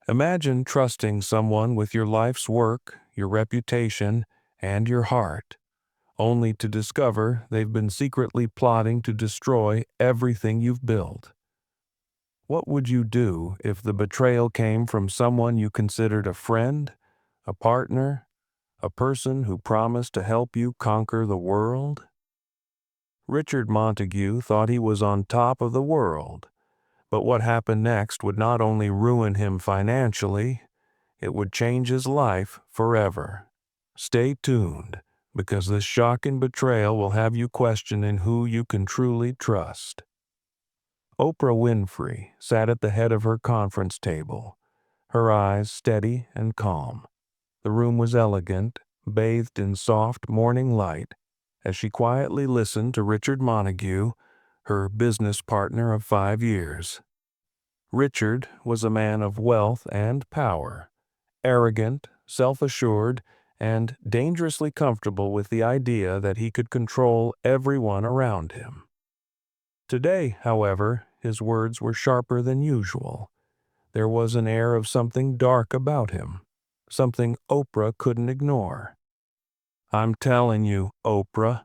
Imagine trusting someone with your life's work, your reputation, and your heart, only to discover they've been secretly plotting to destroy everything you've built. What would you do if the betrayal came from someone you considered a friend, a partner, a person who promised to help you conquer the world? Richard Montague thought he was on top of the world, but what happened next would not only ruin him financially, it would change his life forever. Stay tuned, because this shocking betrayal will have you questioning who you can truly trust. Oprah Winfrey sat at the head of her conference table, her eyes steady and calm. The room was elegant, bathed in soft morning light, as she quietly listened to Richard Montague, her business partner of 5 years. Richard was a man of wealth and power, arrogant, self-assured, and dangerously comfortable with the idea that he could control everyone around him. Today, however, his words were sharper than usual. There was an air of something dark about him, something Oprah couldn't ignore. "I'm telling you, Oprah,"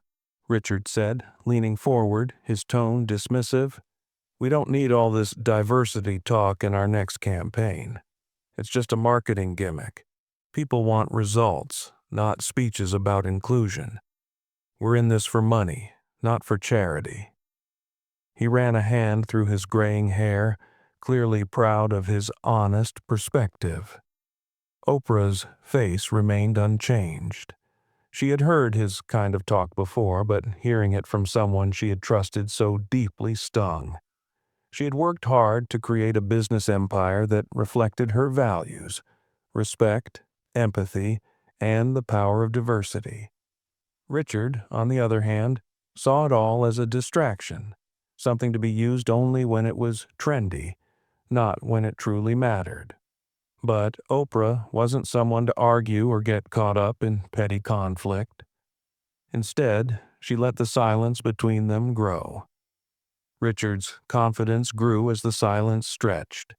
Richard said, leaning forward, his tone dismissive, "we don't need all this diversity talk in our next campaign. It's just a marketing gimmick. People want results, not speeches about inclusion. We're in this for money, not for charity." He ran a hand through his graying hair, clearly proud of his honest perspective. Oprah's face remained unchanged. She had heard his kind of talk before, but hearing it from someone she had trusted so deeply stung. She had worked hard to create a business empire that reflected her values: respect, empathy, and the power of diversity. Richard, on the other hand, saw it all as a distraction, something to be used only when it was trendy, not when it truly mattered. But Oprah wasn't someone to argue or get caught up in petty conflict. Instead, she let the silence between them grow. Richard's confidence grew as the silence stretched.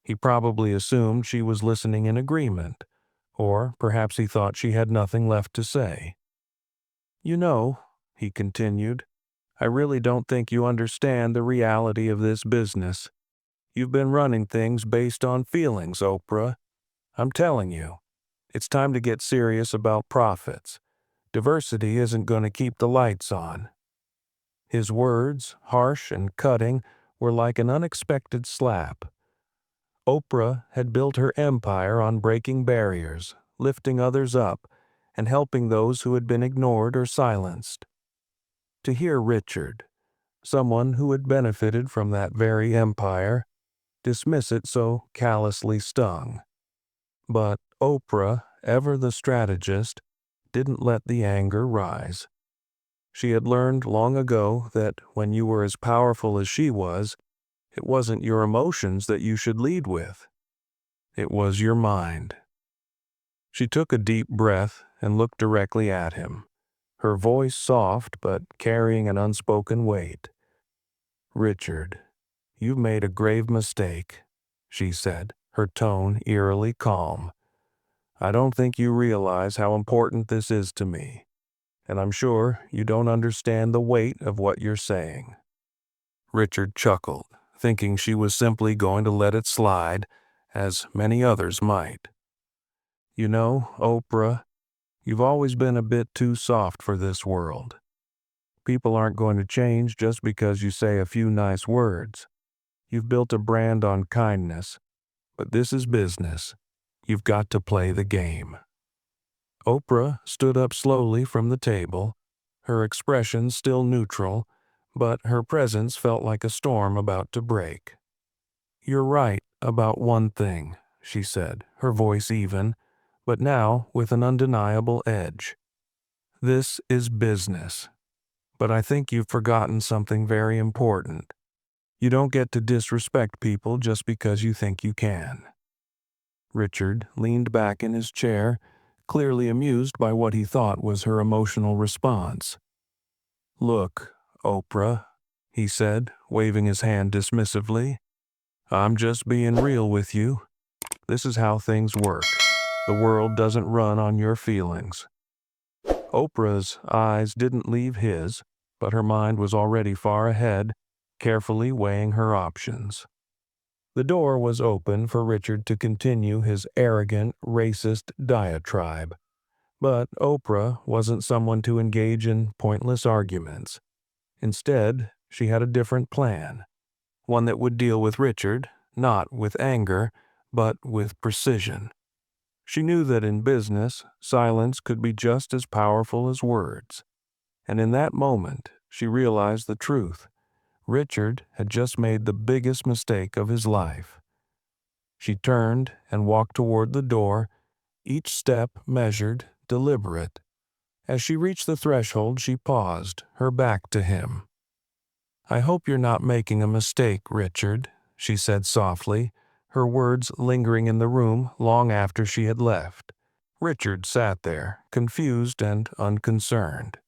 He probably assumed she was listening in agreement, or perhaps he thought she had nothing left to say. "You know," he continued, "I really don't think you understand the reality of this business. You've been running things based on feelings, Oprah. I'm telling you, it's time to get serious about profits. Diversity isn't going to keep the lights on." His words, harsh and cutting, were like an unexpected slap. Oprah had built her empire on breaking barriers, lifting others up, and helping those who had been ignored or silenced. To hear Richard, someone who had benefited from that very empire, dismiss it so callously stung. But Oprah, ever the strategist, didn't let the anger rise. She had learned long ago that when you were as powerful as she was, it wasn't your emotions that you should lead with. It was your mind. She took a deep breath and looked directly at him, her voice soft but carrying an unspoken weight. "Richard, you've made a grave mistake," she said, her tone eerily calm. "I don't think you realize how important this is to me, and I'm sure you don't understand the weight of what you're saying." Richard chuckled, thinking she was simply going to let it slide, as many others might. "You know, Oprah, you've always been a bit too soft for this world. People aren't going to change just because you say a few nice words. You've built a brand on kindness, but this is business. You've got to play the game." Oprah stood up slowly from the table, her expression still neutral, but her presence felt like a storm about to break. "You're right about one thing," she said, her voice even, but now with an undeniable edge. "This is business. But I think you've forgotten something very important. You don't get to disrespect people just because you think you can." Richard leaned back in his chair, clearly amused by what he thought was her emotional response. "Look, Oprah," he said, waving his hand dismissively, "I'm just being real with you. This is how things work. The world doesn't run on your feelings." Oprah's eyes didn't leave his, but her mind was already far ahead, carefully weighing her options. The door was open for Richard to continue his arrogant, racist diatribe. But Oprah wasn't someone to engage in pointless arguments. Instead, she had a different plan, one that would deal with Richard, not with anger, but with precision. She knew that in business, silence could be just as powerful as words. And in that moment, she realized the truth. Richard had just made the biggest mistake of his life. She turned and walked toward the door, each step measured, deliberate. As she reached the threshold, she paused, her back to him. "I hope you're not making a mistake, Richard," she said softly, her words lingering in the room long after she had left. Richard sat there, confused and unconcerned.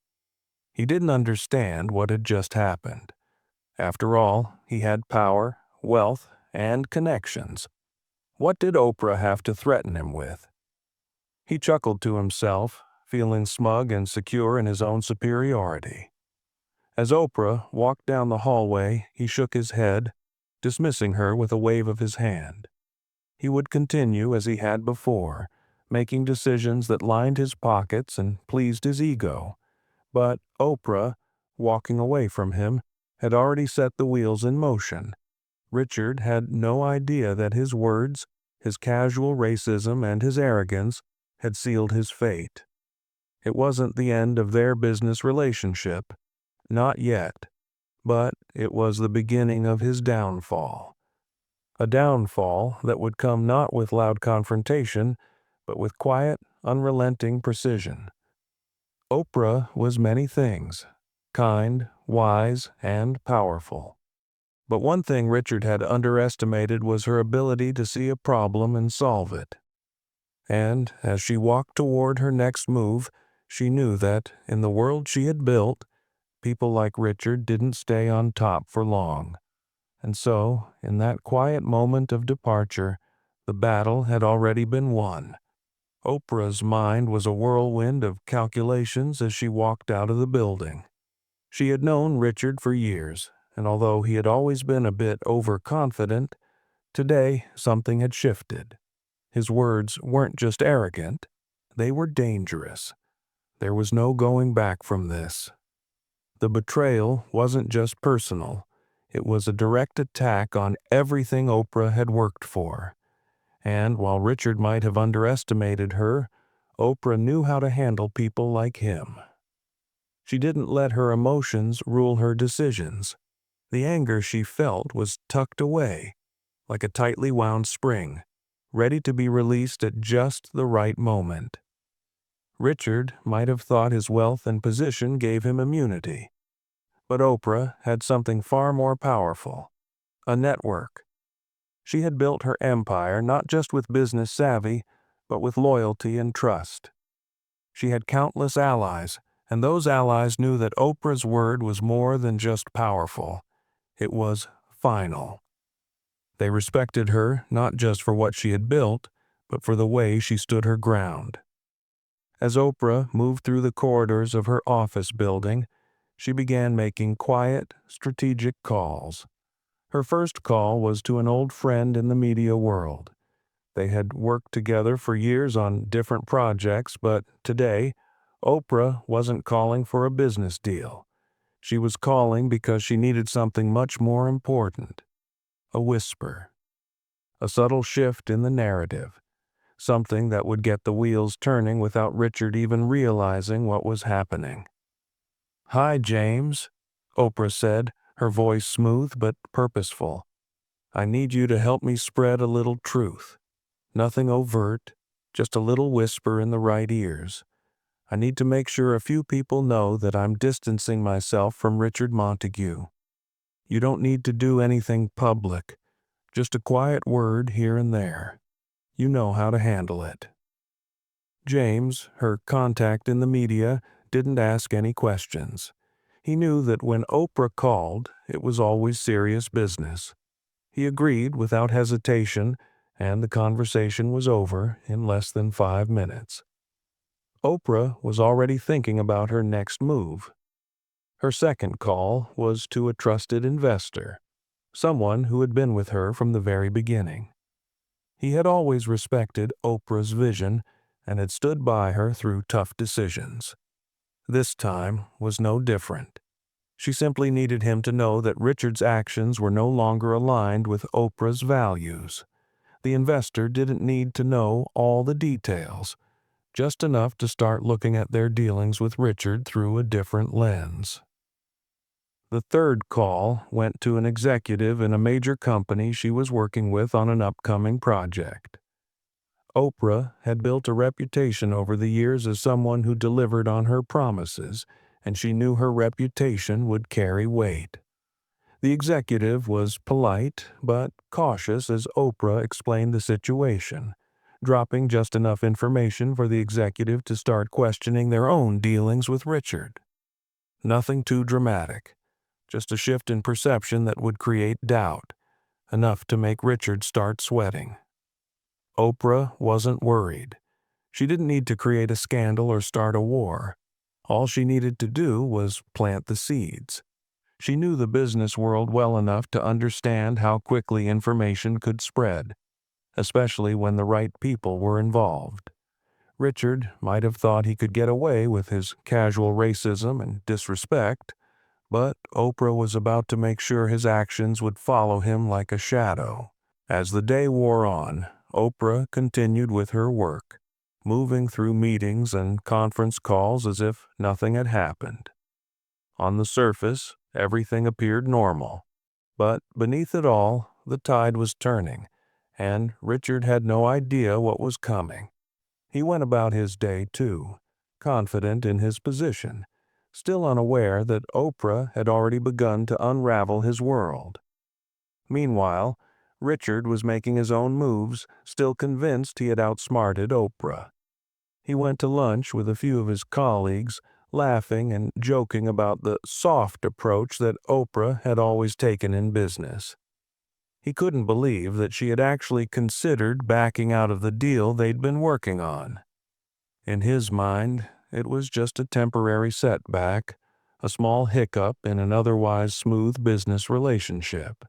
He didn't understand what had just happened. After all, he had power, wealth, and connections. What did Oprah have to threaten him with? He chuckled to himself, feeling smug and secure in his own superiority. As Oprah walked down the hallway, he shook his head, dismissing her with a wave of his hand. He would continue as he had before, making decisions that lined his pockets and pleased his ego. But Oprah, walking away from him, had already set the wheels in motion. Richard had no idea that his words, his casual racism, and his arrogance had sealed his fate. It wasn't the end of their business relationship, not yet, but it was the beginning of his downfall. A downfall that would come not with loud confrontation, but with quiet, unrelenting precision. Oprah was many things, kind, wise, and powerful. But one thing Richard had underestimated was her ability to see a problem and solve it. And as she walked toward her next move, she knew that, in the world she had built, people like Richard didn't stay on top for long. And so, in that quiet moment of departure, the battle had already been won. Oprah's mind was a whirlwind of calculations as she walked out of the building. She had known Richard for years, and although he had always been a bit overconfident, today something had shifted. His words weren't just arrogant, they were dangerous. There was no going back from this. The betrayal wasn't just personal, it was a direct attack on everything Oprah had worked for. And while Richard might have underestimated her, Oprah knew how to handle people like him. She didn't let her emotions rule her decisions. The anger she felt was tucked away, like a tightly wound spring, ready to be released at just the right moment. Richard might have thought his wealth and position gave him immunity. But Oprah had something far more powerful, a network. She had built her empire not just with business savvy, but with loyalty and trust. She had countless allies, and those allies knew that Oprah's word was more than just powerful. It was final. They respected her not just for what she had built, but for the way she stood her ground. As Oprah moved through the corridors of her office building, she began making quiet, strategic calls. Her first call was to an old friend in the media world. They had worked together for years on different projects, but today, Oprah wasn't calling for a business deal. She was calling because she needed something much more important. A whisper. A subtle shift in the narrative. Something that would get the wheels turning without Richard even realizing what was happening. "Hi, James," Oprah said, her voice smooth but purposeful. "I need you to help me spread a little truth. Nothing overt, just a little whisper in the right ears. I need to make sure a few people know that I'm distancing myself from Richard Montague. You don't need to do anything public, just a quiet word here and there. You know how to handle it." James, her contact in the media, didn't ask any questions. He knew that when Oprah called, it was always serious business. He agreed without hesitation, and the conversation was over in less than 5 minutes. Oprah was already thinking about her next move. Her second call was to a trusted investor, someone who had been with her from the very beginning. He had always respected Oprah's vision and had stood by her through tough decisions. This time was no different. She simply needed him to know that Richard's actions were no longer aligned with Oprah's values. The investor didn't need to know all the details, just enough to start looking at their dealings with Richard through a different lens. The third call went to an executive in a major company she was working with on an upcoming project. Oprah had built a reputation over the years as someone who delivered on her promises, and she knew her reputation would carry weight. The executive was polite but cautious as Oprah explained the situation, dropping just enough information for the executive to start questioning their own dealings with Richard. Nothing too dramatic, just a shift in perception that would create doubt, enough to make Richard start sweating. Oprah wasn't worried. She didn't need to create a scandal or start a war. All she needed to do was plant the seeds. She knew the business world well enough to understand how quickly information could spread, especially when the right people were involved. Richard might have thought he could get away with his casual racism and disrespect, but Oprah was about to make sure his actions would follow him like a shadow. As the day wore on, Oprah continued with her work, moving through meetings and conference calls as if nothing had happened. On the surface, everything appeared normal, but beneath it all, the tide was turning, and Richard had no idea what was coming. He went about his day, too, confident in his position, still unaware that Oprah had already begun to unravel his world. Meanwhile, Richard was making his own moves, still convinced he had outsmarted Oprah. He went to lunch with a few of his colleagues, laughing and joking about the soft approach that Oprah had always taken in business. He couldn't believe that she had actually considered backing out of the deal they'd been working on. In his mind, it was just a temporary setback, a small hiccup in an otherwise smooth business relationship.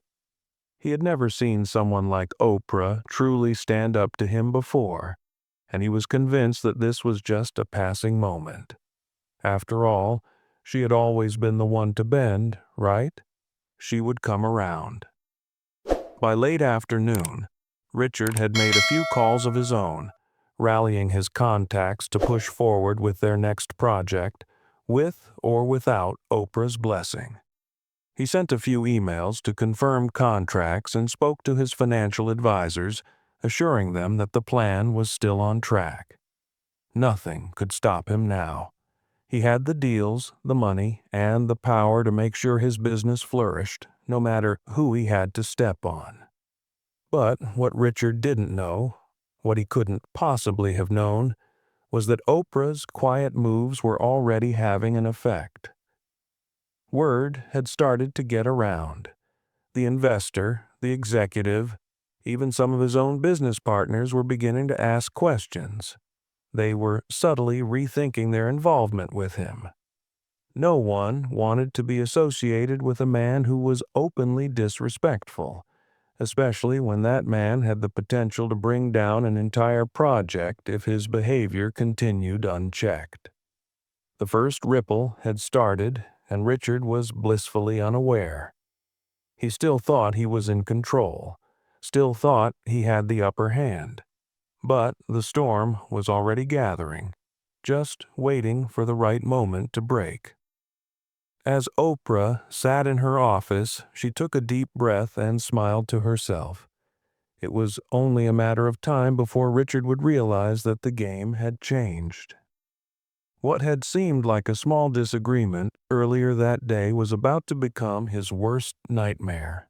He had never seen someone like Oprah truly stand up to him before, and he was convinced that this was just a passing moment. After all, she had always been the one to bend, right? She would come around. By late afternoon, Richard had made a few calls of his own, rallying his contacts to push forward with their next project, with or without Oprah's blessing. He sent a few emails to confirm contracts and spoke to his financial advisors, assuring them that the plan was still on track. Nothing could stop him now. He had the deals, the money, and the power to make sure his business flourished, no matter who he had to step on. But what Richard didn't know, what he couldn't possibly have known, was that Oprah's quiet moves were already having an effect. Word had started to get around. The investor, the executive, even some of his own business partners were beginning to ask questions. They were subtly rethinking their involvement with him. No one wanted to be associated with a man who was openly disrespectful, especially when that man had the potential to bring down an entire project if his behavior continued unchecked. The first ripple had started, and Richard was blissfully unaware. He still thought he was in control, still thought he had the upper hand. But the storm was already gathering, just waiting for the right moment to break. As Oprah sat in her office, she took a deep breath and smiled to herself. It was only a matter of time before Richard would realize that the game had changed. What had seemed like a small disagreement earlier that day was about to become his worst nightmare.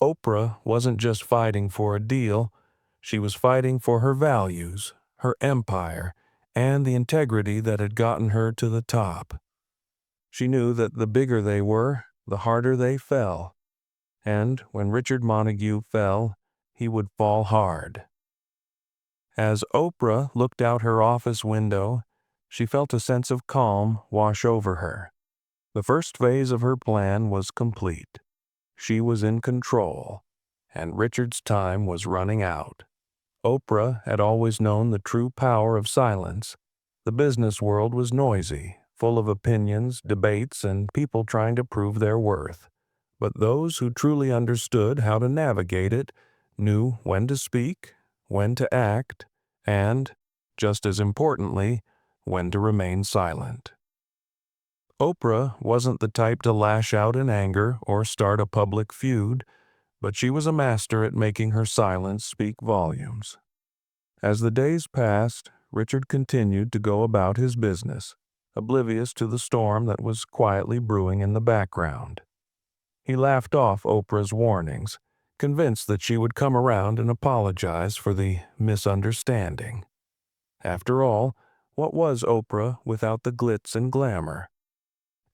Oprah wasn't just fighting for a deal, she was fighting for her values, her empire, and the integrity that had gotten her to the top. She knew that the bigger they were, the harder they fell. And when Richard Montague fell, he would fall hard. As Oprah looked out her office window, she felt a sense of calm wash over her. The first phase of her plan was complete. She was in control, and Richard's time was running out. Oprah had always known the true power of silence. The business world was noisy, full of opinions, debates, and people trying to prove their worth. But those who truly understood how to navigate it knew when to speak, when to act, and, just as importantly, when to remain silent. Oprah wasn't the type to lash out in anger or start a public feud, but she was a master at making her silence speak volumes. As the days passed, Richard continued to go about his business, oblivious to the storm that was quietly brewing in the background. He laughed off Oprah's warnings, convinced that she would come around and apologize for the misunderstanding. After all, what was Oprah without the glitz and glamour?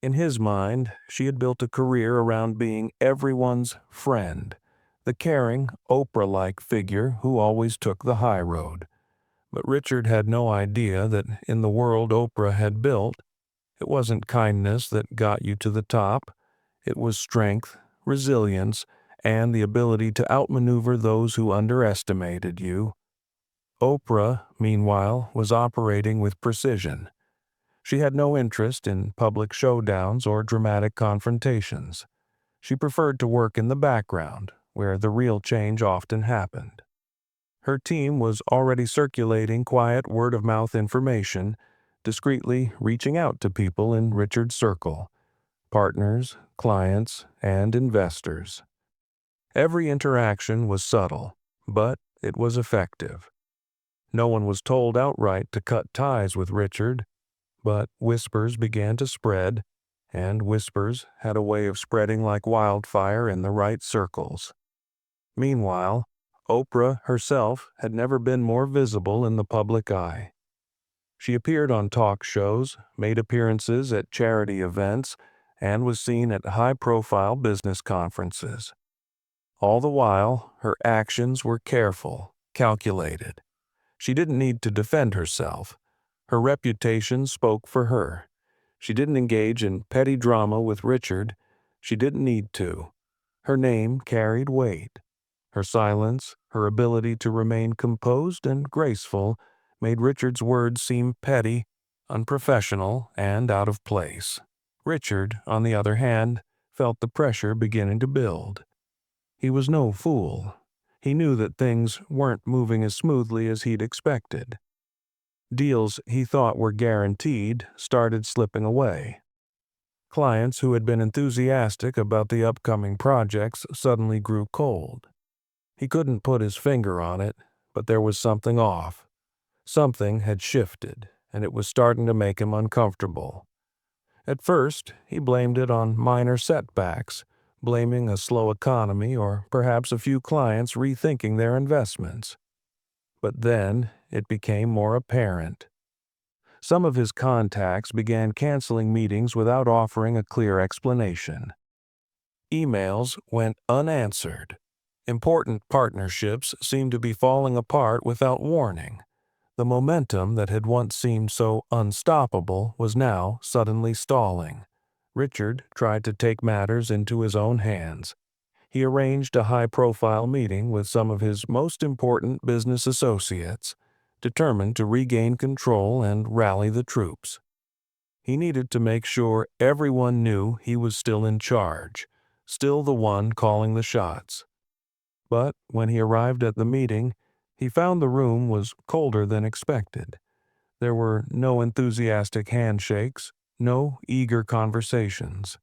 In his mind, she had built a career around being everyone's friend, the caring, Oprah-like figure who always took the high road. But Richard had no idea that in the world Oprah had built, it wasn't kindness that got you to the top. It was strength, resilience, and the ability to outmaneuver those who underestimated you. Oprah, meanwhile, was operating with precision. She had no interest in public showdowns or dramatic confrontations. She preferred to work in the background, where the real change often happened. Her team was already circulating quiet word-of-mouth information, discreetly reaching out to people in Richard's circle, partners, clients, and investors. Every interaction was subtle, but it was effective. No one was told outright to cut ties with Richard, but whispers began to spread, and whispers had a way of spreading like wildfire in the right circles. Meanwhile, Oprah herself had never been more visible in the public eye. She appeared on talk shows, made appearances at charity events, and was seen at high-profile business conferences. All the while, her actions were careful, calculated. She didn't need to defend herself. Her reputation spoke for her. She didn't engage in petty drama with Richard. She didn't need to. Her name carried weight. Her silence, her ability to remain composed and graceful, made Richard's words seem petty, unprofessional, and out of place. Richard, on the other hand, felt the pressure beginning to build. He was no fool. He knew that things weren't moving as smoothly as he'd expected. Deals he thought were guaranteed started slipping away. Clients who had been enthusiastic about the upcoming projects suddenly grew cold. He couldn't put his finger on it, but there was something off. Something had shifted, and it was starting to make him uncomfortable. At first, he blamed it on minor setbacks, blaming a slow economy or perhaps a few clients rethinking their investments. But then it became more apparent. Some of his contacts began canceling meetings without offering a clear explanation. Emails went unanswered. Important partnerships seemed to be falling apart without warning. The momentum that had once seemed so unstoppable was now suddenly stalling. Richard tried to take matters into his own hands. He arranged a high-profile meeting with some of his most important business associates, determined to regain control and rally the troops. He needed to make sure everyone knew he was still in charge, still the one calling the shots. But when he arrived at the meeting, he found the room was colder than expected. There were no enthusiastic handshakes, no eager conversations.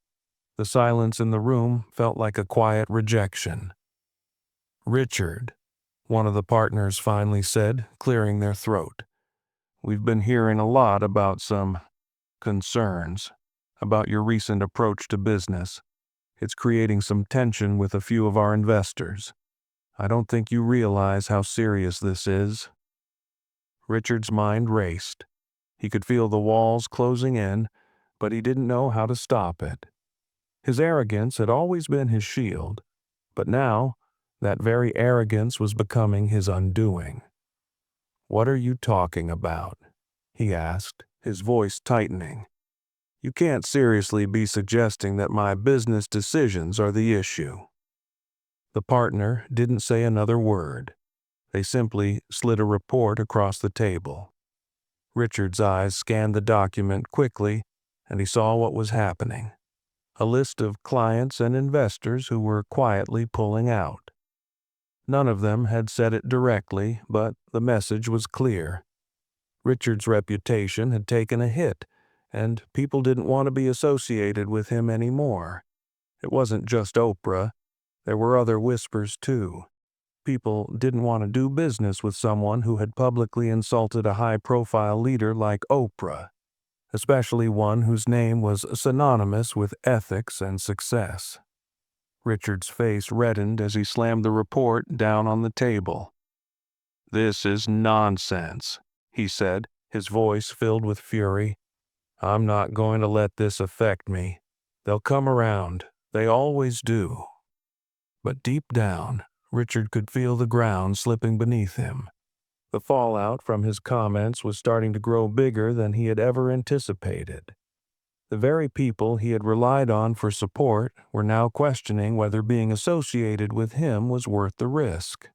The silence in the room felt like a quiet rejection. "Richard," one of the partners finally said, clearing their throat, "we've been hearing a lot about some concerns about your recent approach to business. It's creating some tension with a few of our investors. I don't think you realize how serious this is." Richard's mind raced. He could feel the walls closing in, but he didn't know how to stop it. His arrogance had always been his shield, but now That very arrogance was becoming his undoing. "What are you talking about?" he asked, his voice tightening. "You can't seriously be suggesting that my business decisions are the issue." The partner didn't say another word. They simply slid a report across the table. Richard's eyes scanned the document quickly, and he saw what was happening. A list of clients and investors who were quietly pulling out. None of them had said it directly, but the message was clear. Richard's reputation had taken a hit, and people didn't want to be associated with him anymore. It wasn't just Oprah. There were other whispers, too. People didn't want to do business with someone who had publicly insulted a high-profile leader like Oprah, especially one whose name was synonymous with ethics and success. Richard's face reddened as he slammed the report down on the table. "This is nonsense," he said, his voice filled with fury. "I'm not going to let this affect me. They'll come around. They always do." But deep down, Richard could feel the ground slipping beneath him. The fallout from his comments was starting to grow bigger than he had ever anticipated. The very people he had relied on for support were now questioning whether being associated with him was worth the risk.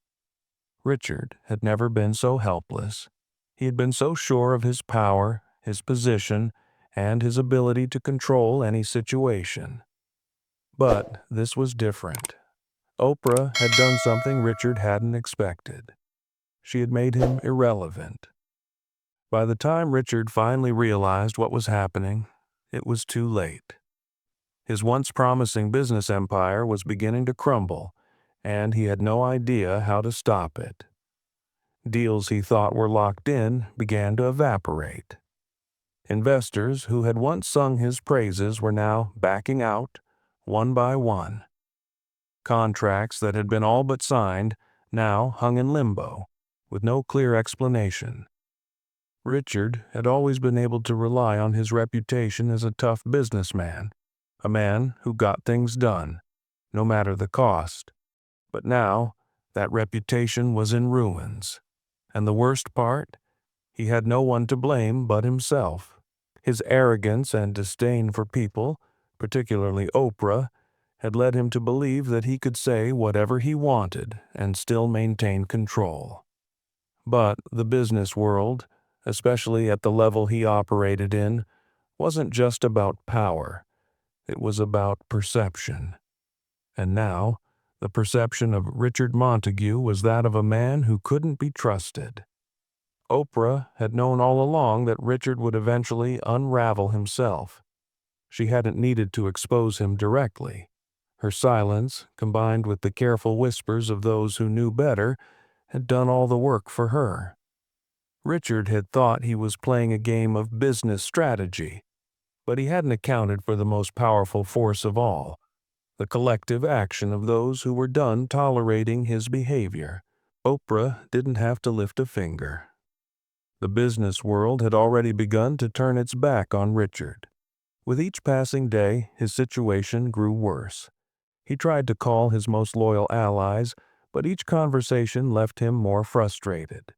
Richard had never been so helpless. He had been so sure of his power, his position, and his ability to control any situation. But this was different. Oprah had done something Richard hadn't expected. She had made him irrelevant. By the time Richard finally realized what was happening, it was too late. His once promising business empire was beginning to crumble, and he had no idea how to stop it. Deals he thought were locked in began to evaporate. Investors who had once sung his praises were now backing out, one by one. Contracts that had been all but signed now hung in limbo, with no clear explanation. Richard had always been able to rely on his reputation as a tough businessman, a man who got things done, no matter the cost. But now, that reputation was in ruins. And the worst part? He had no one to blame but himself. His arrogance and disdain for people, particularly Oprah, had led him to believe that he could say whatever he wanted and still maintain control. But the business world, especially at the level he operated in, wasn't just about power. It was about perception. And now, the perception of Richard Montague was that of a man who couldn't be trusted. Oprah had known all along that Richard would eventually unravel himself. She hadn't needed to expose him directly. Her silence, combined with the careful whispers of those who knew better, had done all the work for her. Richard had thought he was playing a game of business strategy, but he hadn't accounted for the most powerful force of all, the collective action of those who were done tolerating his behavior. Oprah didn't have to lift a finger. The business world had already begun to turn its back on Richard. With each passing day, his situation grew worse. He tried to call his most loyal allies, but each conversation left him more frustrated.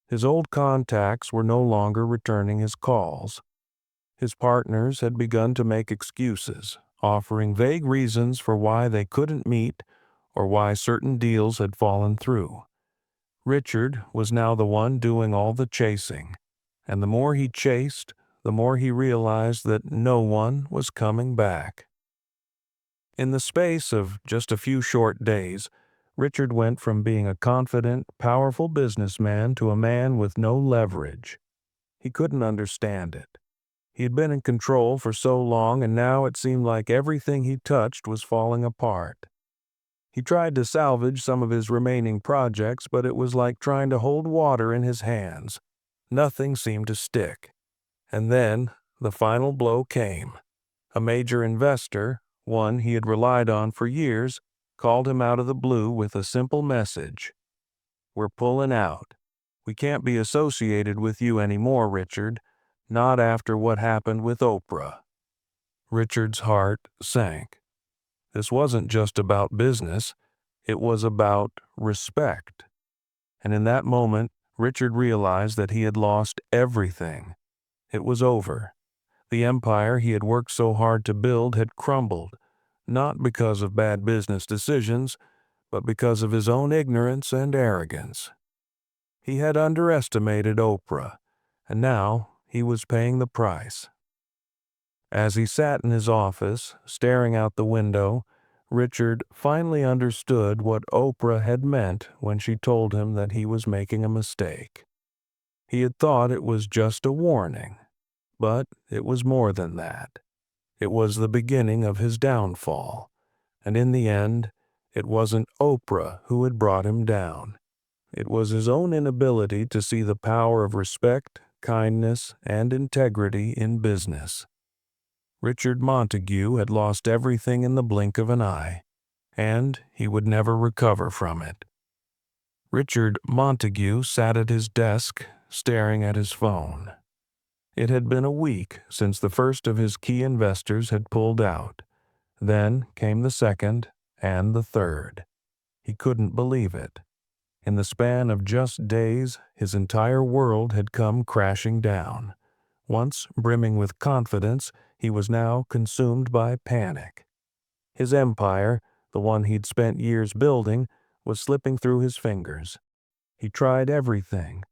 His old contacts were no longer returning his calls. His partners had begun to make excuses, offering vague reasons for why they couldn't meet or why certain deals had fallen through. Richard was now the one doing all the chasing, and the more he chased, the more he realized that no one was coming back. In the space of just a few short days, Richard went from being a confident, powerful businessman to a man with no leverage. He couldn't understand it. He had been in control for so long, and now it seemed like everything he touched was falling apart. He tried to salvage some of his remaining projects, but it was like trying to hold water in his hands. Nothing seemed to stick. And then the final blow came. A major investor, one he had relied on for years, called him out of the blue with a simple message. "We're pulling out. We can't be associated with you anymore, Richard. Not after what happened with Oprah." Richard's heart sank. This wasn't just about business. It was about respect. And in that moment, Richard realized that he had lost everything. It was over. The empire he had worked so hard to build had crumbled, not because of bad business decisions, but because of his own ignorance and arrogance. He had underestimated Oprah, and now he was paying the price. As he sat in his office, staring out the window, Richard finally understood what Oprah had meant when she told him that he was making a mistake. He had thought it was just a warning, but it was more than that. It was the beginning of his downfall, and in the end, it wasn't Oprah who had brought him down. It was his own inability to see the power of respect, kindness, and integrity in business. Richard Montague had lost everything in the blink of an eye, and he would never recover from it. Richard Montague sat at his desk, staring at his phone. It had been a week since the first of his key investors had pulled out. Then came the second and the third. He couldn't believe it. In the span of just days, his entire world had come crashing down. Once brimming with confidence, he was now consumed by panic. His empire, the one he'd spent years building, was slipping through his fingers. He tried everything,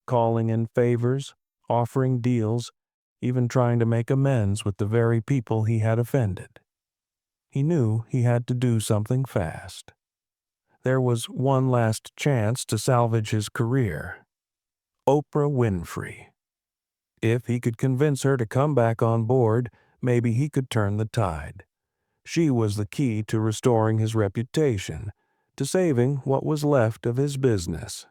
calling in favors, offering deals, even trying to make amends with the very people he had offended. He knew he had to do something fast. There was one last chance to salvage his career. Oprah Winfrey. If he could convince her to come back on board, maybe he could turn the tide. She was the key to restoring his reputation, to saving what was left of his business.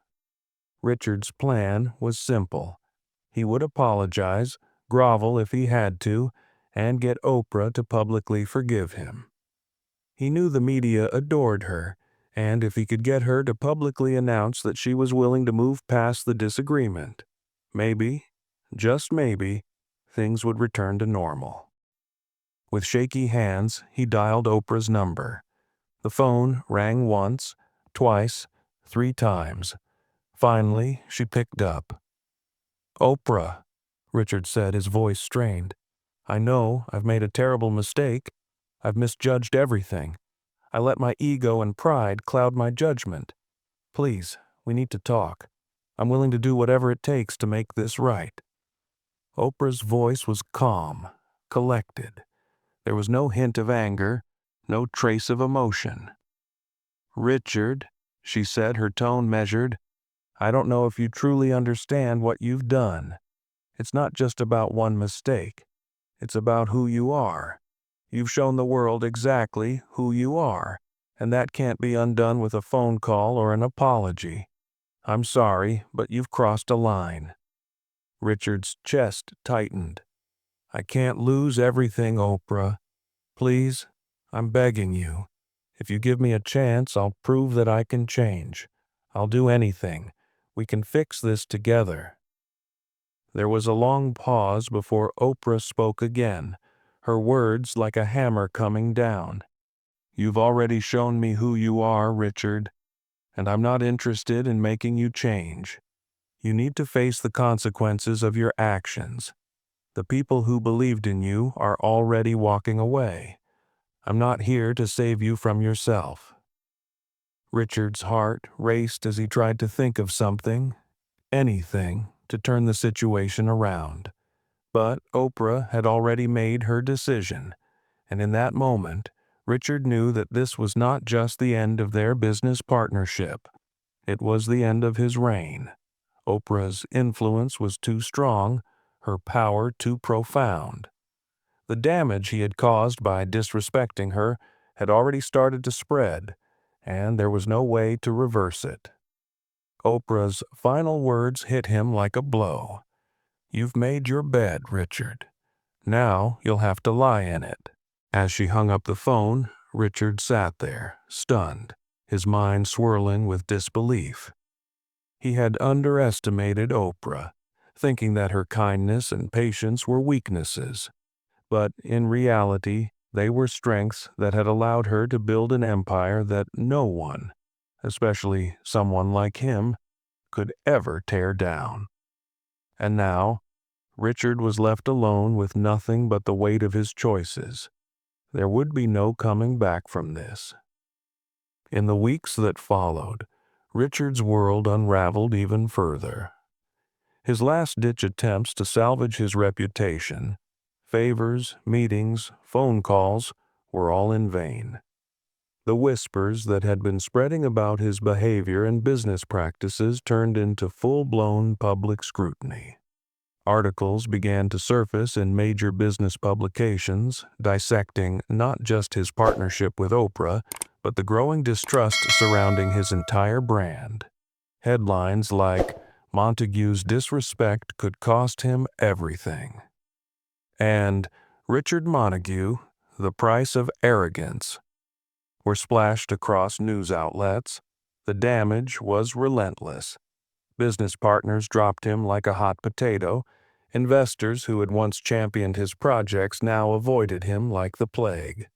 Richard's plan was simple. He would apologize, grovel if he had to, and get Oprah to publicly forgive him. He knew the media adored her, and if he could get her to publicly announce that she was willing to move past the disagreement, maybe, just maybe, things would return to normal. With shaky hands, he dialed Oprah's number. The phone rang once, twice, 3 times. Finally, she picked up. "Oprah," Richard said, his voice strained. "I know I've made a terrible mistake. I've misjudged everything. I let my ego and pride cloud my judgment. Please, we need to talk. I'm willing to do whatever it takes to make this right." Oprah's voice was calm, collected. There was no hint of anger, no trace of emotion. "Richard," she said, her tone measured, "I don't know if you truly understand what you've done. It's not just about one mistake. It's about who you are. You've shown the world exactly who you are, and that can't be undone with a phone call or an apology. I'm sorry, but you've crossed a line." Richard's chest tightened. "I can't lose everything, Oprah. Please, I'm begging you. If you give me a chance, I'll prove that I can change. I'll do anything. We can fix this together." There was a long pause before Oprah spoke again, her words like a hammer coming down. "You've already shown me who you are, Richard, and I'm not interested in making you change. You need to face the consequences of your actions. The people who believed in you are already walking away. I'm not here to save you from yourself." Richard's heart raced as he tried to think of something, anything, to turn the situation around. But Oprah had already made her decision, and in that moment, Richard knew that this was not just the end of their business partnership. It was the end of his reign. Oprah's influence was too strong, her power too profound. The damage he had caused by disrespecting her had already started to spread, and there was no way to reverse it. Oprah's final words hit him like a blow. "You've made your bed, Richard. Now you'll have to lie in it." As she hung up the phone, Richard sat there, stunned, his mind swirling with disbelief. He had underestimated Oprah, thinking that her kindness and patience were weaknesses. But in reality, They were strengths that had allowed her to build an empire that no one, especially someone like him, could ever tear down. And now, Richard was left alone with nothing but the weight of his choices. There would be no coming back from this. In the weeks that followed, Richard's world unraveled even further. His last-ditch attempts to salvage his reputation, favors, meetings, phone calls, were all in vain. The whispers that had been spreading about his behavior and business practices turned into full-blown public scrutiny. Articles began to surface in major business publications, dissecting not just his partnership with Oprah, but the growing distrust surrounding his entire brand. Headlines like, "Montague's disrespect could cost him everything," and "Richard Montague, the price of arrogance," were splashed across news outlets. The damage was relentless. Business partners dropped him like a hot potato. Investors who had once championed his projects now avoided him like the plague.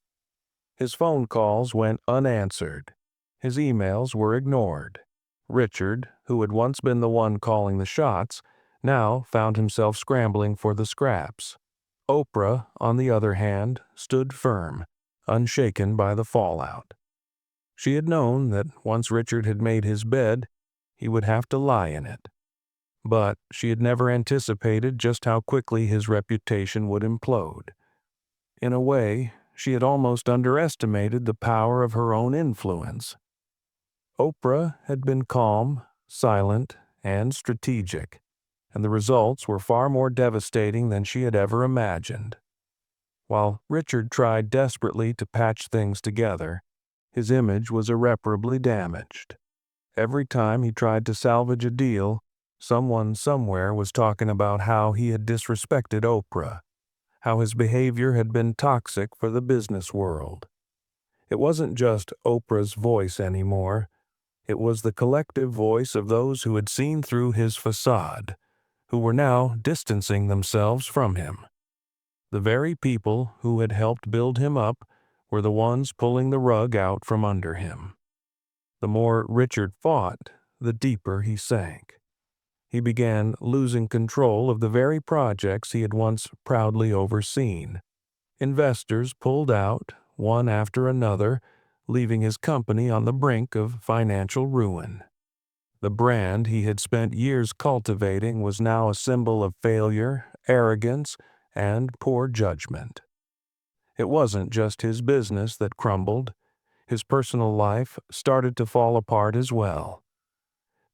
His phone calls went unanswered. His emails were ignored. Richard, who had once been the one calling the shots, now found himself scrambling for the scraps. Oprah, on the other hand, stood firm, unshaken by the fallout. She had known that once Richard had made his bed, he would have to lie in it. But she had never anticipated just how quickly his reputation would implode. In a way, she had almost underestimated the power of her own influence. Oprah had been calm, silent, and strategic, and the results were far more devastating than she had ever imagined. While Richard tried desperately to patch things together, his image was irreparably damaged. Every time he tried to salvage a deal, someone somewhere was talking about how he had disrespected Oprah, how his behavior had been toxic for the business world. It wasn't just Oprah's voice anymore. It was the collective voice of those who had seen through his facade, who were now distancing themselves from him. The very people who had helped build him up were the ones pulling the rug out from under him. The more Richard fought, the deeper he sank. He began losing control of the very projects he had once proudly overseen. Investors pulled out, one after another, leaving his company on the brink of financial ruin. The brand he had spent years cultivating was now a symbol of failure, arrogance, and poor judgment. It wasn't just his business that crumbled. His personal life started to fall apart as well.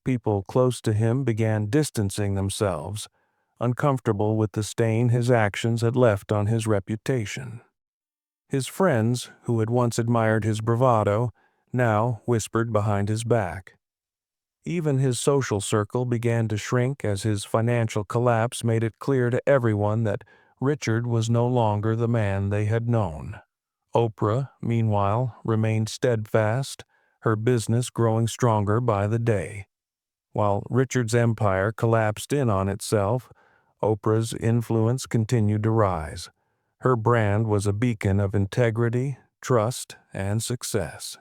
People close to him began distancing themselves, uncomfortable with the stain his actions had left on his reputation. His friends, who had once admired his bravado, now whispered behind his back. Even his social circle began to shrink as his financial collapse made it clear to everyone that Richard was no longer the man they had known. Oprah, meanwhile, remained steadfast, her business growing stronger by the day. While Richard's empire collapsed in on itself, Oprah's influence continued to rise. Her brand was a beacon of integrity, trust, and success.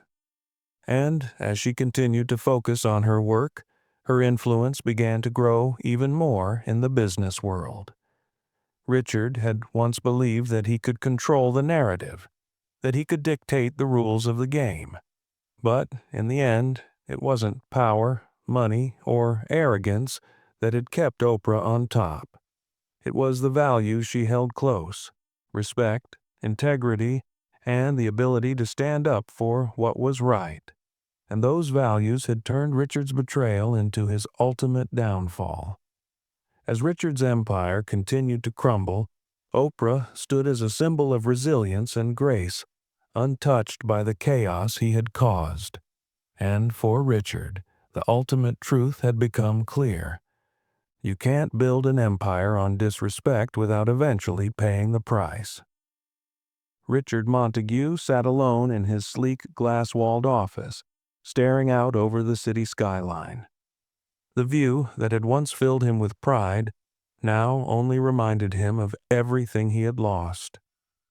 And as she continued to focus on her work, her influence began to grow even more in the business world. Richard had once believed that he could control the narrative, that he could dictate the rules of the game. But in the end, it wasn't power, money, or arrogance that had kept Oprah on top. It was the values she held close: respect, integrity, and the ability to stand up for what was right. And those values had turned Richard's betrayal into his ultimate downfall. As Richard's empire continued to crumble, Oprah stood as a symbol of resilience and grace, untouched by the chaos he had caused. And for Richard, the ultimate truth had become clear. You can't build an empire on disrespect without eventually paying the price. Richard Montague sat alone in his sleek glass-walled office, staring out over the city skyline. The view that had once filled him with pride now only reminded him of everything he had lost: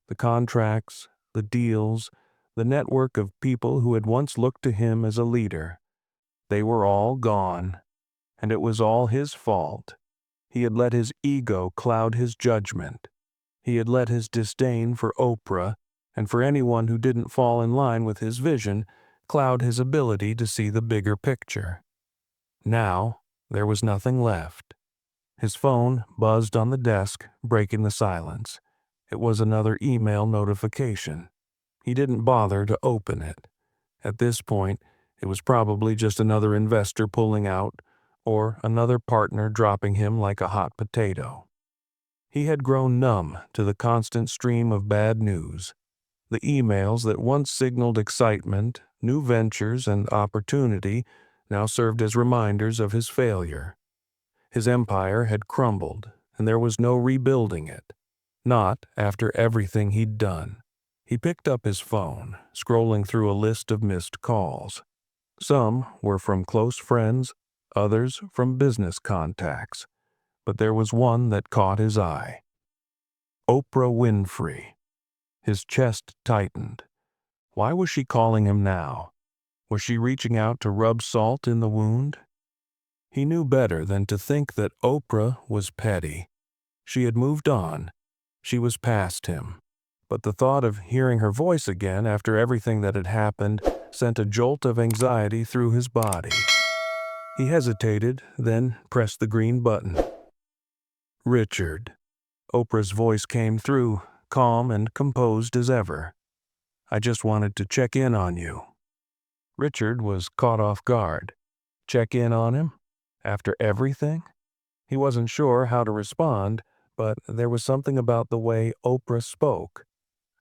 the contracts, the deals, the network of people who had once looked to him as a leader. They were all gone, and it was all his fault. He had let his ego cloud his judgment. He had let his disdain for Oprah, and for anyone who didn't fall in line with his vision, cloud his ability to see the bigger picture. Now, there was nothing left. His phone buzzed on the desk, breaking the silence. It was another email notification. He didn't bother to open it. At this point, it was probably just another investor pulling out, or another partner dropping him like a hot potato. He had grown numb to the constant stream of bad news. The emails that once signaled excitement, new ventures, and opportunity now served as reminders of his failure. His empire had crumbled, and there was no rebuilding it. Not after everything he'd done. He picked up his phone, scrolling through a list of missed calls. Some were from close friends, others from business contacts. But there was one that caught his eye. Oprah Winfrey. His chest tightened. Why was she calling him now? Was she reaching out to rub salt in the wound? He knew better than to think that Oprah was petty. She had moved on. She was past him. But the thought of hearing her voice again after everything that had happened sent a jolt of anxiety through his body. He hesitated, then pressed the green button. Richard. Oprah's voice came through, calm and composed as ever. I just wanted to check in on you. Richard was caught off guard. Check in on him? After everything? He wasn't sure how to respond, but there was something about the way Oprah spoke.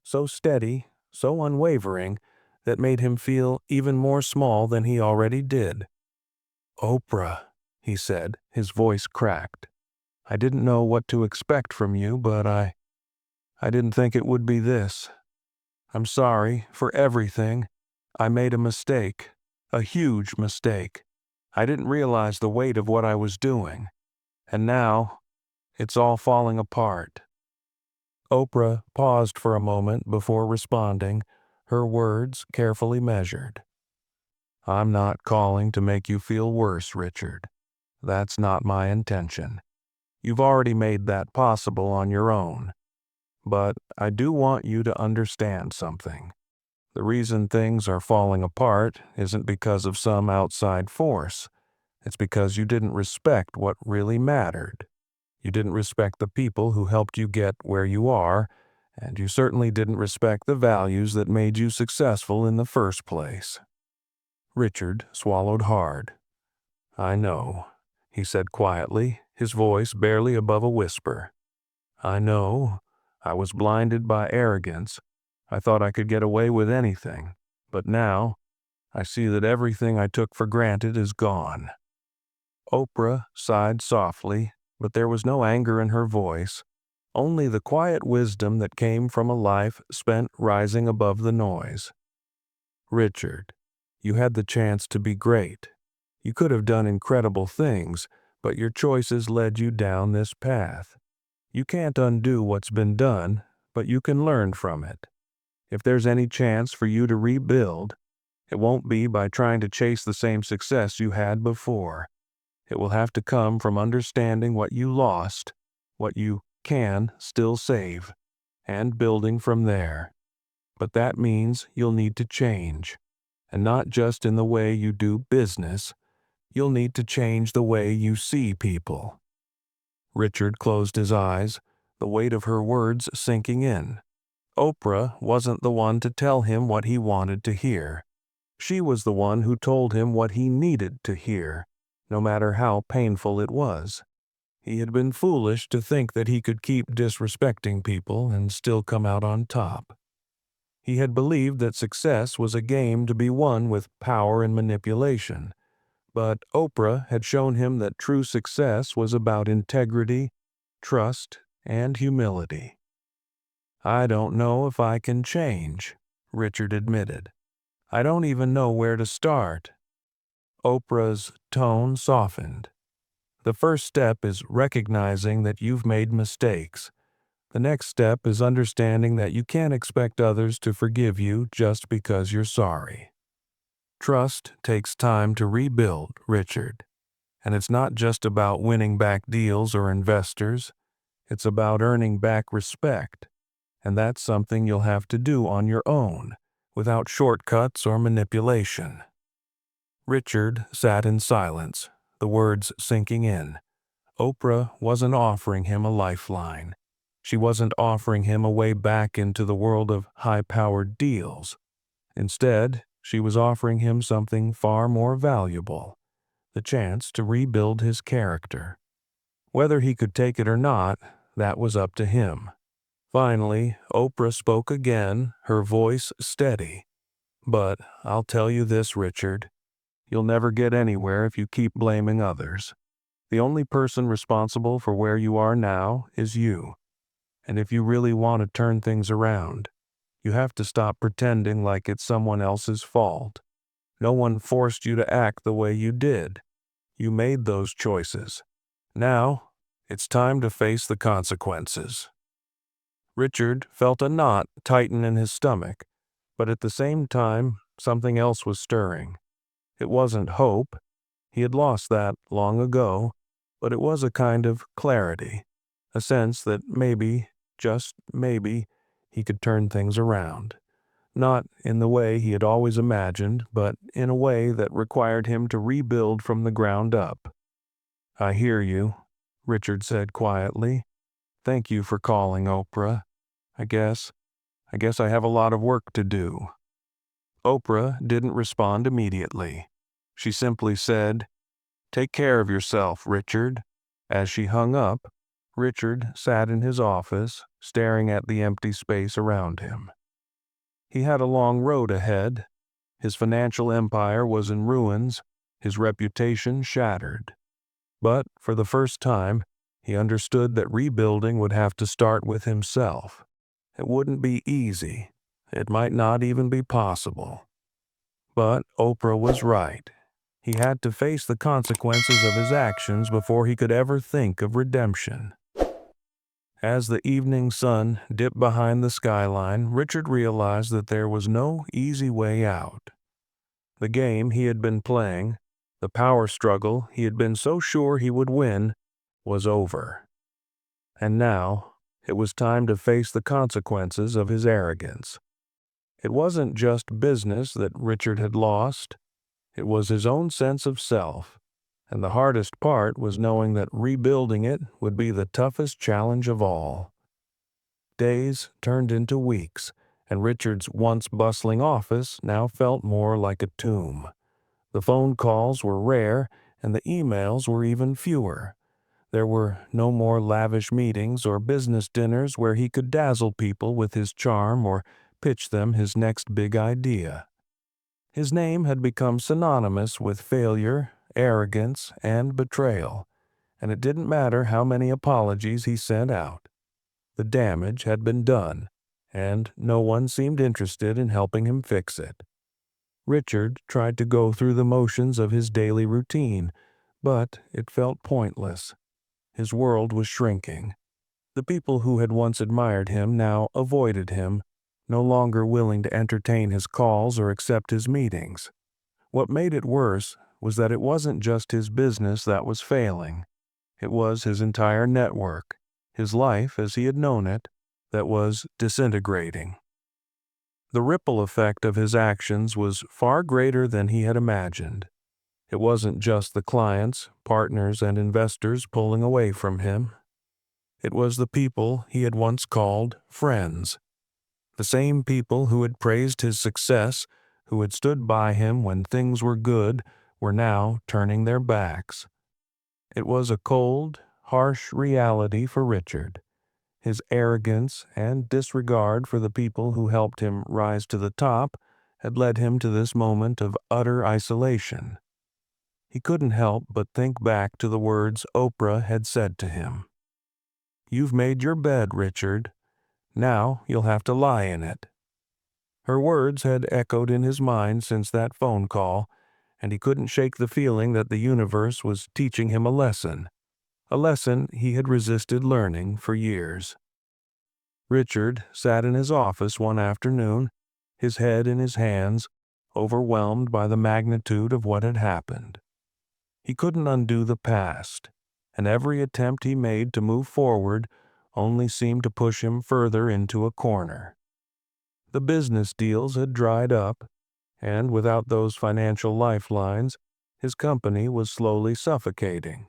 So steady, so unwavering, that made him feel even more small than he already did. Oprah, he said, his voice cracked. I didn't know what to expect from you, but I didn't think it would be this. I'm sorry for everything. I made a mistake, a huge mistake. I didn't realize the weight of what I was doing. And now, it's all falling apart. Oprah paused for a moment before responding, her words carefully measured. I'm not calling to make you feel worse, Richard. That's not my intention. You've already made that possible on your own. But I do want you to understand something. The reason things are falling apart isn't because of some outside force. It's because you didn't respect what really mattered. You didn't respect the people who helped you get where you are, and you certainly didn't respect the values that made you successful in the first place. Richard swallowed hard. I know, he said quietly, his voice barely above a whisper. I know. I was blinded by arrogance. I thought I could get away with anything. But now, I see that everything I took for granted is gone. Oprah sighed softly, but there was no anger in her voice, only the quiet wisdom that came from a life spent rising above the noise. Richard, you had the chance to be great. You could have done incredible things, but your choices led you down this path. You can't undo what's been done, but you can learn from it. If there's any chance for you to rebuild, it won't be by trying to chase the same success you had before. It will have to come from understanding what you lost, what you can still save, and building from there. But that means you'll need to change, and not just in the way you do business. You'll need to change the way you see people. Richard closed his eyes, the weight of her words sinking in. Oprah wasn't the one to tell him what he wanted to hear. She was the one who told him what he needed to hear, no matter how painful it was. He had been foolish to think that he could keep disrespecting people and still come out on top. He had believed that success was a game to be won with power and manipulation. But Oprah had shown him that true success was about integrity, trust, and humility. I don't know if I can change, Richard admitted. I don't even know where to start. Oprah's tone softened. The first step is recognizing that you've made mistakes. The next step is understanding that you can't expect others to forgive you just because you're sorry. Trust takes time to rebuild, Richard. And it's not just about winning back deals or investors. It's about earning back respect. And that's something you'll have to do on your own, without shortcuts or manipulation. Richard sat in silence, the words sinking in. Oprah wasn't offering him a lifeline. She wasn't offering him a way back into the world of high-powered deals. Instead, she was offering him something far more valuable, the chance to rebuild his character. Whether he could take it or not, that was up to him. Finally, Oprah spoke again, her voice steady. "But I'll tell you this, Richard. You'll never get anywhere if you keep blaming others. The only person responsible for where you are now is you. And if you really want to turn things around, you have to stop pretending like it's someone else's fault. No one forced you to act the way you did. You made those choices. Now, it's time to face the consequences." Richard felt a knot tighten in his stomach, but at the same time, something else was stirring. It wasn't hope. He had lost that long ago, but it was a kind of clarity, a sense that maybe, just maybe, he could turn things around. Not in the way he had always imagined, but in a way that required him to rebuild from the ground up. "I hear you," Richard said quietly. "Thank you for calling, Oprah. I guess I have a lot of work to do." Oprah didn't respond immediately. She simply said, "Take care of yourself, Richard." As she hung up, Richard sat in his office, staring at the empty space around him. He had a long road ahead. His financial empire was in ruins, his reputation shattered. But for the first time, he understood that rebuilding would have to start with himself. It wouldn't be easy. It might not even be possible. But Oprah was right. He had to face the consequences of his actions before he could ever think of redemption. As the evening sun dipped behind the skyline, Richard realized that there was no easy way out. The game he had been playing, the power struggle he had been so sure he would win, was over. And now, it was time to face the consequences of his arrogance. It wasn't just business that Richard had lost. It was his own sense of self. And the hardest part was knowing that rebuilding it would be the toughest challenge of all. Days turned into weeks, and Richard's once bustling office now felt more like a tomb. The phone calls were rare, and the emails were even fewer. There were no more lavish meetings or business dinners where he could dazzle people with his charm or pitch them his next big idea. His name had become synonymous with failure, arrogance, and betrayal, and it didn't matter how many apologies he sent out. The damage had been done, and no one seemed interested in helping him fix it. Richard tried to go through the motions of his daily routine, but it felt pointless. His world was shrinking. The people who had once admired him now avoided him, no longer willing to entertain his calls or accept his meetings. What made it worse was that it wasn't just his business that was failing. It was his entire network, his life as he had known it, that was disintegrating. The ripple effect of his actions was far greater than he had imagined. It wasn't just the clients, partners, and investors pulling away from him. It was the people he had once called friends. The same people who had praised his success, who had stood by him when things were good, were now turning their backs. It was a cold, harsh reality for Richard. His arrogance and disregard for the people who helped him rise to the top had led him to this moment of utter isolation. He couldn't help but think back to the words Oprah had said to him. "You've made your bed, Richard. Now you'll have to lie in it." Her words had echoed in his mind since that phone call, and he couldn't shake the feeling that the universe was teaching him a lesson he had resisted learning for years. Richard sat in his office one afternoon, his head in his hands, overwhelmed by the magnitude of what had happened. He couldn't undo the past, and every attempt he made to move forward only seemed to push him further into a corner. The business deals had dried up, and without those financial lifelines, his company was slowly suffocating.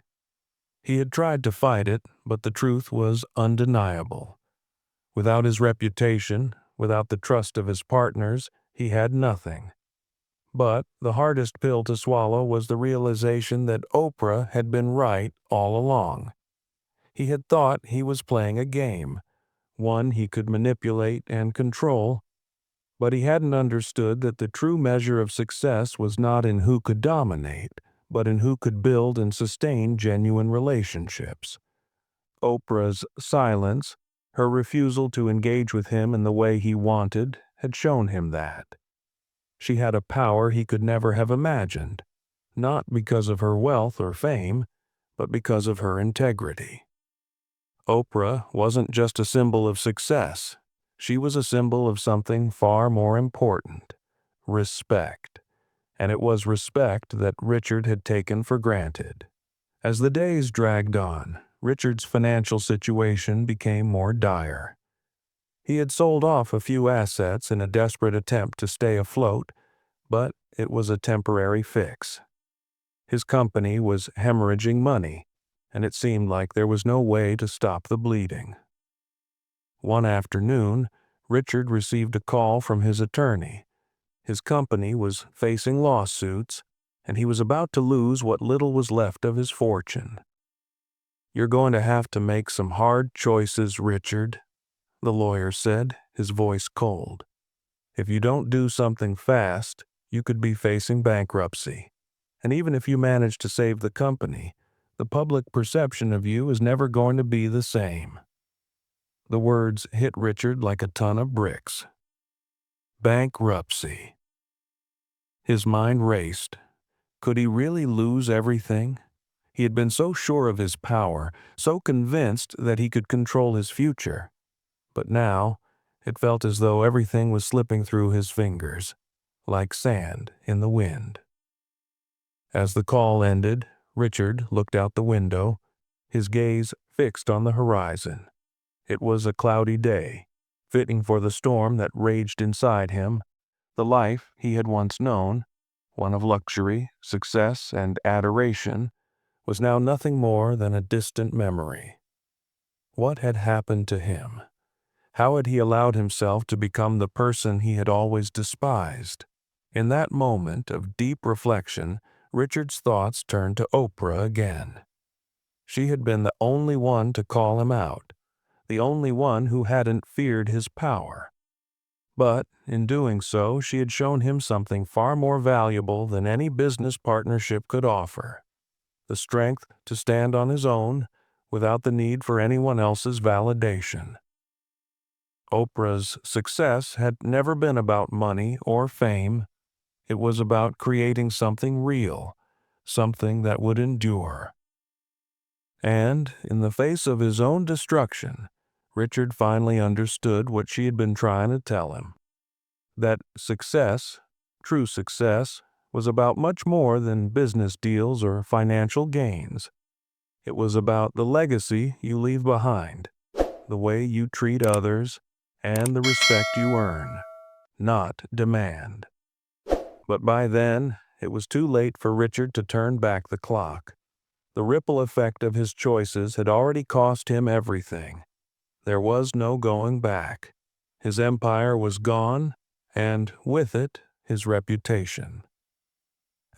He had tried to fight it, but the truth was undeniable. Without his reputation, without the trust of his partners, he had nothing. But the hardest pill to swallow was the realization that Oprah had been right all along. He had thought he was playing a game, one he could manipulate and control, but he hadn't understood that the true measure of success was not in who could dominate, but in who could build and sustain genuine relationships. Oprah's silence, her refusal to engage with him in the way he wanted, had shown him that. She had a power he could never have imagined, not because of her wealth or fame, but because of her integrity. Oprah wasn't just a symbol of success. She was a symbol of something far more important: respect. And it was respect that Richard had taken for granted. As the days dragged on, Richard's financial situation became more dire. He had sold off a few assets in a desperate attempt to stay afloat, but it was a temporary fix. His company was hemorrhaging money, and it seemed like there was no way to stop the bleeding. One afternoon, Richard received a call from his attorney. His company was facing lawsuits, and he was about to lose what little was left of his fortune. "You're going to have to make some hard choices, Richard," the lawyer said, his voice cold. "If you don't do something fast, you could be facing bankruptcy. And even if you manage to save the company, the public perception of you is never going to be the same." The words hit Richard like a ton of bricks. Bankruptcy. His mind raced. Could he really lose everything? He had been so sure of his power, so convinced that he could control his future. But now, it felt as though everything was slipping through his fingers, like sand in the wind. As the call ended, Richard looked out the window, his gaze fixed on the horizon. It was a cloudy day, fitting for the storm that raged inside him. The life he had once known, one of luxury, success, and adoration, was now nothing more than a distant memory. What had happened to him? How had he allowed himself to become the person he had always despised? In that moment of deep reflection, Richard's thoughts turned to Oprah again. She had been the only one to call him out, the only one who hadn't feared his power. But in doing so, she had shown him something far more valuable than any business partnership could offer: the strength to stand on his own without the need for anyone else's validation. Oprah's success had never been about money or fame. It was about creating something real, something that would endure. And, in the face of his own destruction, Richard finally understood what she had been trying to tell him: that success, true success, was about much more than business deals or financial gains. It was about the legacy you leave behind, the way you treat others, and the respect you earn, not demand. But by then, it was too late for Richard to turn back the clock. The ripple effect of his choices had already cost him everything. There was no going back. His empire was gone, and with it, his reputation.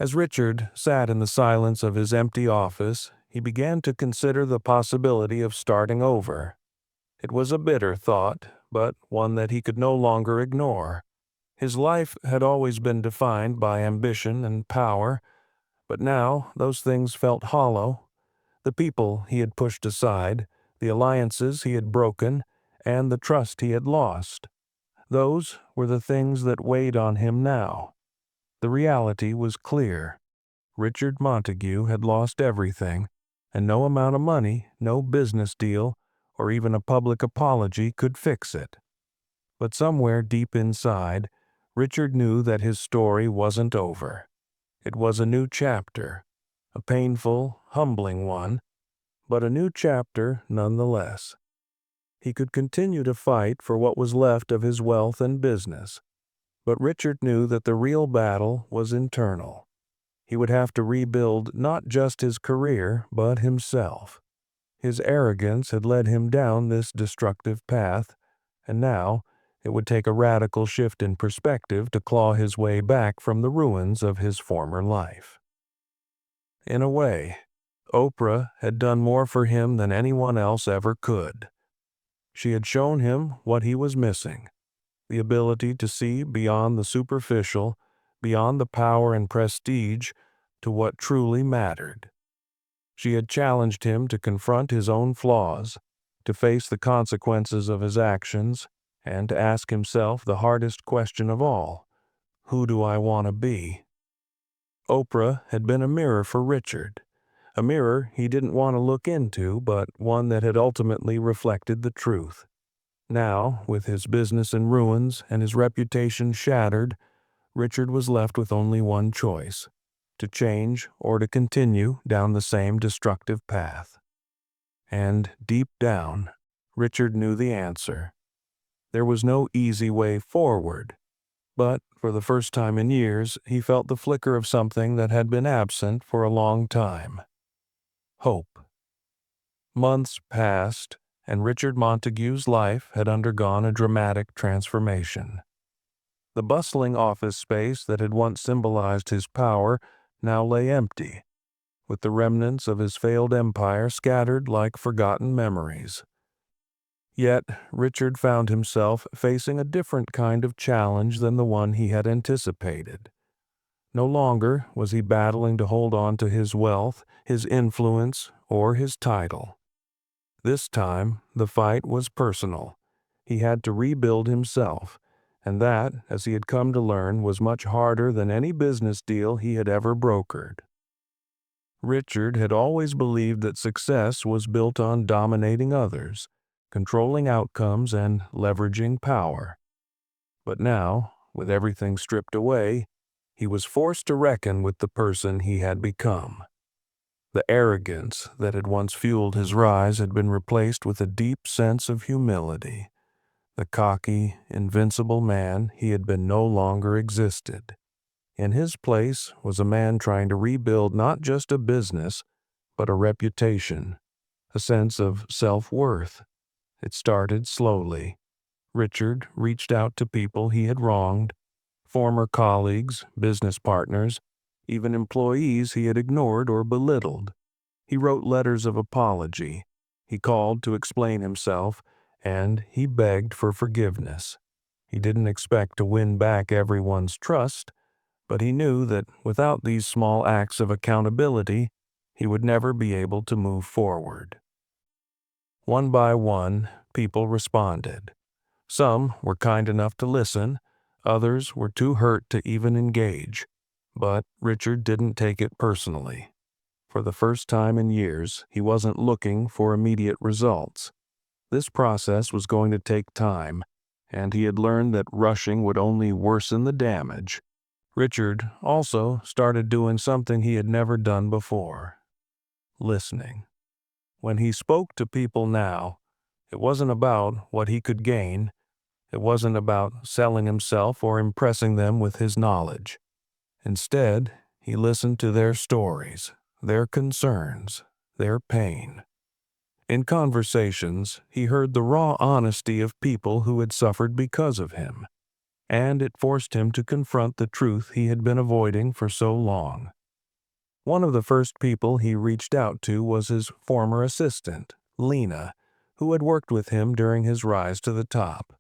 As Richard sat in the silence of his empty office, he began to consider the possibility of starting over. It was a bitter thought, but one that he could no longer ignore. His life had always been defined by ambition and power, but now those things felt hollow. The people he had pushed aside, the alliances he had broken, and the trust he had lost, those were the things that weighed on him now. The reality was clear. Richard Montague had lost everything, and no amount of money, no business deal, or even a public apology could fix it. But somewhere deep inside, Richard knew that his story wasn't over. It was a new chapter, a painful, humbling one, but a new chapter nonetheless. He could continue to fight for what was left of his wealth and business, but Richard knew that the real battle was internal. He would have to rebuild not just his career, but himself. His arrogance had led him down this destructive path, and now it would take a radical shift in perspective to claw his way back from the ruins of his former life. In a way, Oprah had done more for him than anyone else ever could. She had shown him what he was missing, the ability to see beyond the superficial, beyond the power and prestige, to what truly mattered. She had challenged him to confront his own flaws, to face the consequences of his actions, and to ask himself the hardest question of all: who do I want to be? Oprah had been a mirror for Richard, a mirror he didn't want to look into, but one that had ultimately reflected the truth. Now, with his business in ruins and his reputation shattered, Richard was left with only one choice: to change or to continue down the same destructive path. And deep down, Richard knew the answer. There was no easy way forward, but for the first time in years, he felt the flicker of something that had been absent for a long time: hope. Months passed, and Richard Montague's life had undergone a dramatic transformation. The bustling office space that had once symbolized his power now lay empty, with the remnants of his failed empire scattered like forgotten memories. Yet Richard found himself facing a different kind of challenge than the one he had anticipated. No longer was he battling to hold on to his wealth, his influence, or his title. This time, the fight was personal. He had to rebuild himself, and that, as he had come to learn, was much harder than any business deal he had ever brokered. Richard had always believed that success was built on dominating others, controlling outcomes, and leveraging power. But now, with everything stripped away, he was forced to reckon with the person he had become. The arrogance that had once fueled his rise had been replaced with a deep sense of humility. The cocky, invincible man he had been no longer existed. In his place was a man trying to rebuild not just a business, but a reputation, a sense of self-worth. It started slowly. Richard reached out to people he had wronged, former colleagues, business partners, even employees he had ignored or belittled. He wrote letters of apology. He called to explain himself, and he begged for forgiveness. He didn't expect to win back everyone's trust, but he knew that without these small acts of accountability, he would never be able to move forward. One by one, people responded. Some were kind enough to listen, others were too hurt to even engage. But Richard didn't take it personally. For the first time in years, he wasn't looking for immediate results. This process was going to take time, and he had learned that rushing would only worsen the damage. Richard also started doing something he had never done before: listening. When he spoke to people now, it wasn't about what he could gain. It wasn't about selling himself or impressing them with his knowledge. Instead, he listened to their stories, their concerns, their pain. In conversations, he heard the raw honesty of people who had suffered because of him, and it forced him to confront the truth he had been avoiding for so long. One of the first people he reached out to was his former assistant, Lena, who had worked with him during his rise to the top.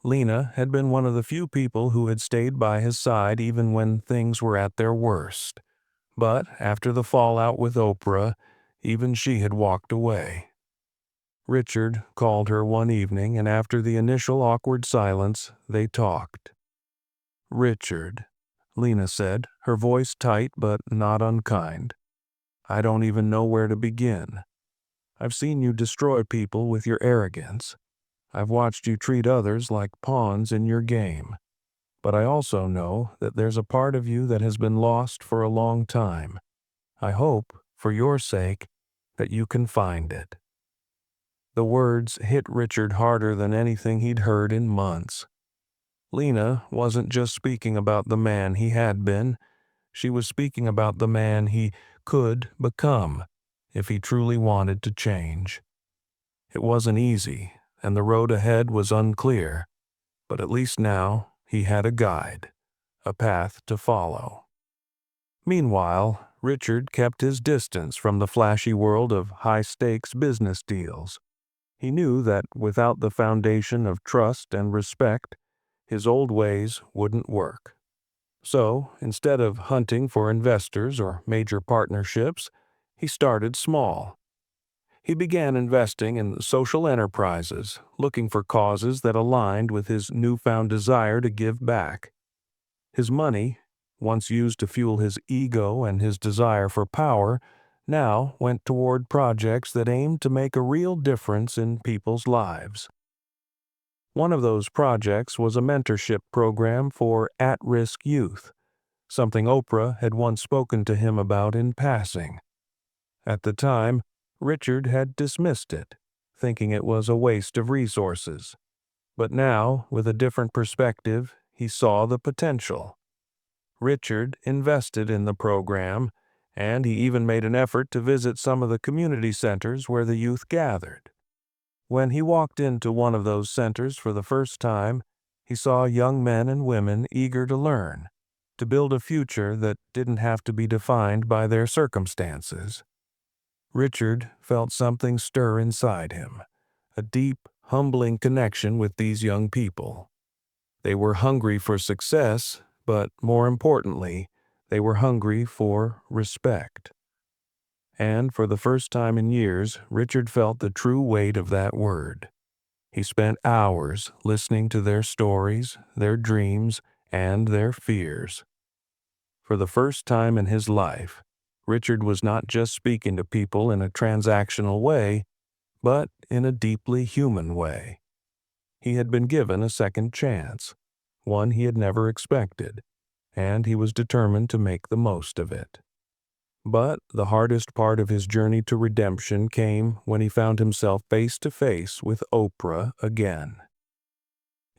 Lena had been one of the few people who had stayed by his side even when things were at their worst. But after the fallout with Oprah, even she had walked away. Richard called her one evening, and after the initial awkward silence, they talked. "Richard," Lena said, her voice tight but not unkind, "I don't even know where to begin. I've seen you destroy people with your arrogance. I've watched you treat others like pawns in your game. But I also know that there's a part of you that has been lost for a long time. I hope, for your sake, that you can find it." The words hit Richard harder than anything he'd heard in months. Lena wasn't just speaking about the man he had been, she was speaking about the man he could become if he truly wanted to change. It wasn't easy, and the road ahead was unclear, but at least now he had a guide, a path to follow. Meanwhile, Richard kept his distance from the flashy world of high-stakes business deals. He knew that without the foundation of trust and respect, his old ways wouldn't work. So, instead of hunting for investors or major partnerships, he started small. He began investing in social enterprises, looking for causes that aligned with his newfound desire to give back. His money, once used to fuel his ego and his desire for power, now went toward projects that aimed to make a real difference in people's lives. One of those projects was a mentorship program for at-risk youth, something Oprah had once spoken to him about in passing. At the time, Richard had dismissed it, thinking it was a waste of resources. But now, with a different perspective, he saw the potential. Richard invested in the program, and he even made an effort to visit some of the community centers where the youth gathered. When he walked into one of those centers for the first time, he saw young men and women eager to learn, to build a future that didn't have to be defined by their circumstances. Richard felt something stir inside him, a deep, humbling connection with these young people. They were hungry for success, but more importantly, they were hungry for respect. And for the first time in years, Richard felt the true weight of that word. He spent hours listening to their stories, their dreams, and their fears. For the first time in his life, Richard was not just speaking to people in a transactional way, but in a deeply human way. He had been given a second chance, one he had never expected, and he was determined to make the most of it. But the hardest part of his journey to redemption came when he found himself face to face with Oprah again.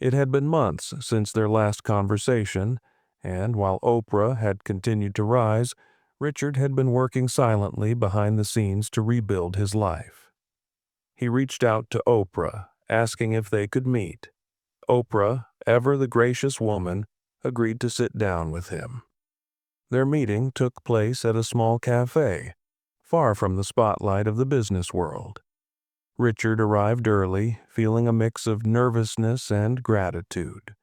It had been months since their last conversation, and while Oprah had continued to rise, Richard had been working silently behind the scenes to rebuild his life. He reached out to Oprah, asking if they could meet. Oprah, ever the gracious woman, agreed to sit down with him. Their meeting took place at a small cafe, far from the spotlight of the business world. Richard arrived early, feeling a mix of nervousness and gratitude.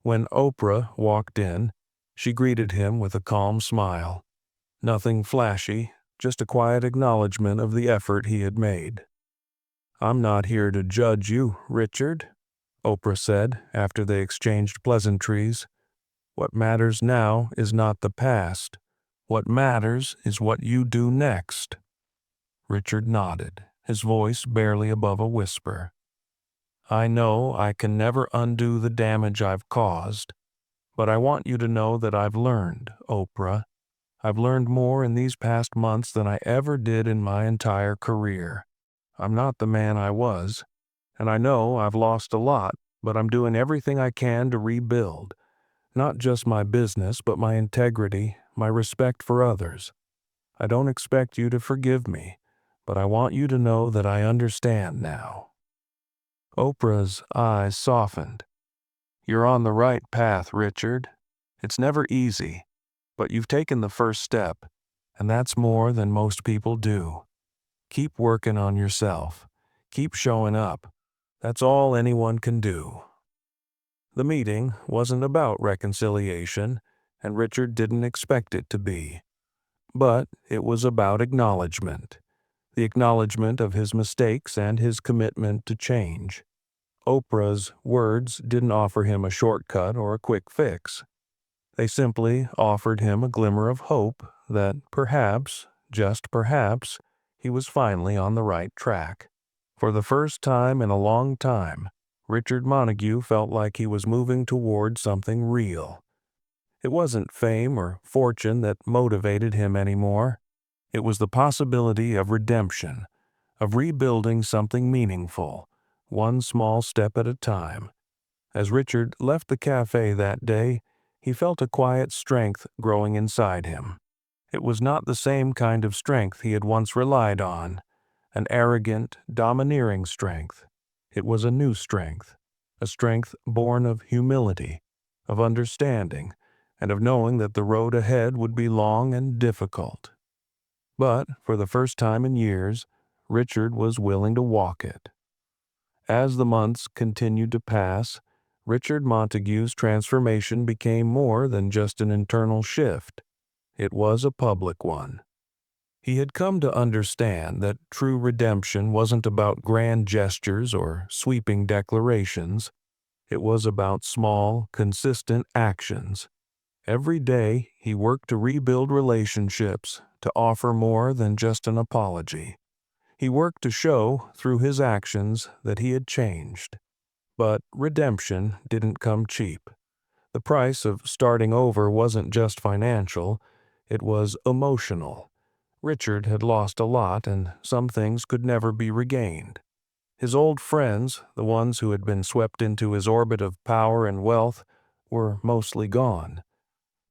When Oprah walked in, she greeted him with a calm smile. Nothing flashy, just a quiet acknowledgement of the effort he had made. "I'm not here to judge you, Richard," Oprah said after they exchanged pleasantries. "What matters now is not the past. What matters is what you do next." Richard nodded, his voice barely above a whisper. "I know I can never undo the damage I've caused, but I want you to know that I've learned, Oprah. I've learned more in these past months than I ever did in my entire career. I'm not the man I was, and I know I've lost a lot, but I'm doing everything I can to rebuild. Not just my business, but my integrity, my respect for others. I don't expect you to forgive me, but I want you to know that I understand now." Oprah's eyes softened. "You're on the right path, Richard. It's never easy, but you've taken the first step, and that's more than most people do. Keep working on yourself. Keep showing up. That's all anyone can do." The meeting wasn't about reconciliation, and Richard didn't expect it to be. But it was about acknowledgement, the acknowledgement of his mistakes and his commitment to change. Oprah's words didn't offer him a shortcut or a quick fix. They simply offered him a glimmer of hope that perhaps, just perhaps, He was finally on the right track. For the first time in a long time, Richard Montague felt like he was moving toward something real. It wasn't fame or fortune that motivated him anymore. It was the possibility of redemption, of rebuilding something meaningful, one small step at a time. As Richard left the cafe that day, he felt a quiet strength growing inside him. It was not the same kind of strength he had once relied on, an arrogant, domineering strength. It was a new strength, a strength born of humility, of understanding, and of knowing that the road ahead would be long and difficult. But, for the first time in years, Richard was willing to walk it. As the months continued to pass, Richard Montague's transformation became more than just an internal shift. It was a public one. He had come to understand that true redemption wasn't about grand gestures or sweeping declarations. It was about small, consistent actions. Every day, he worked to rebuild relationships, to offer more than just an apology. He worked to show, through his actions, that he had changed. But redemption didn't come cheap. The price of starting over wasn't just financial, it was emotional. Richard had lost a lot, and some things could never be regained. His old friends, the ones who had been swept into his orbit of power and wealth, were mostly gone.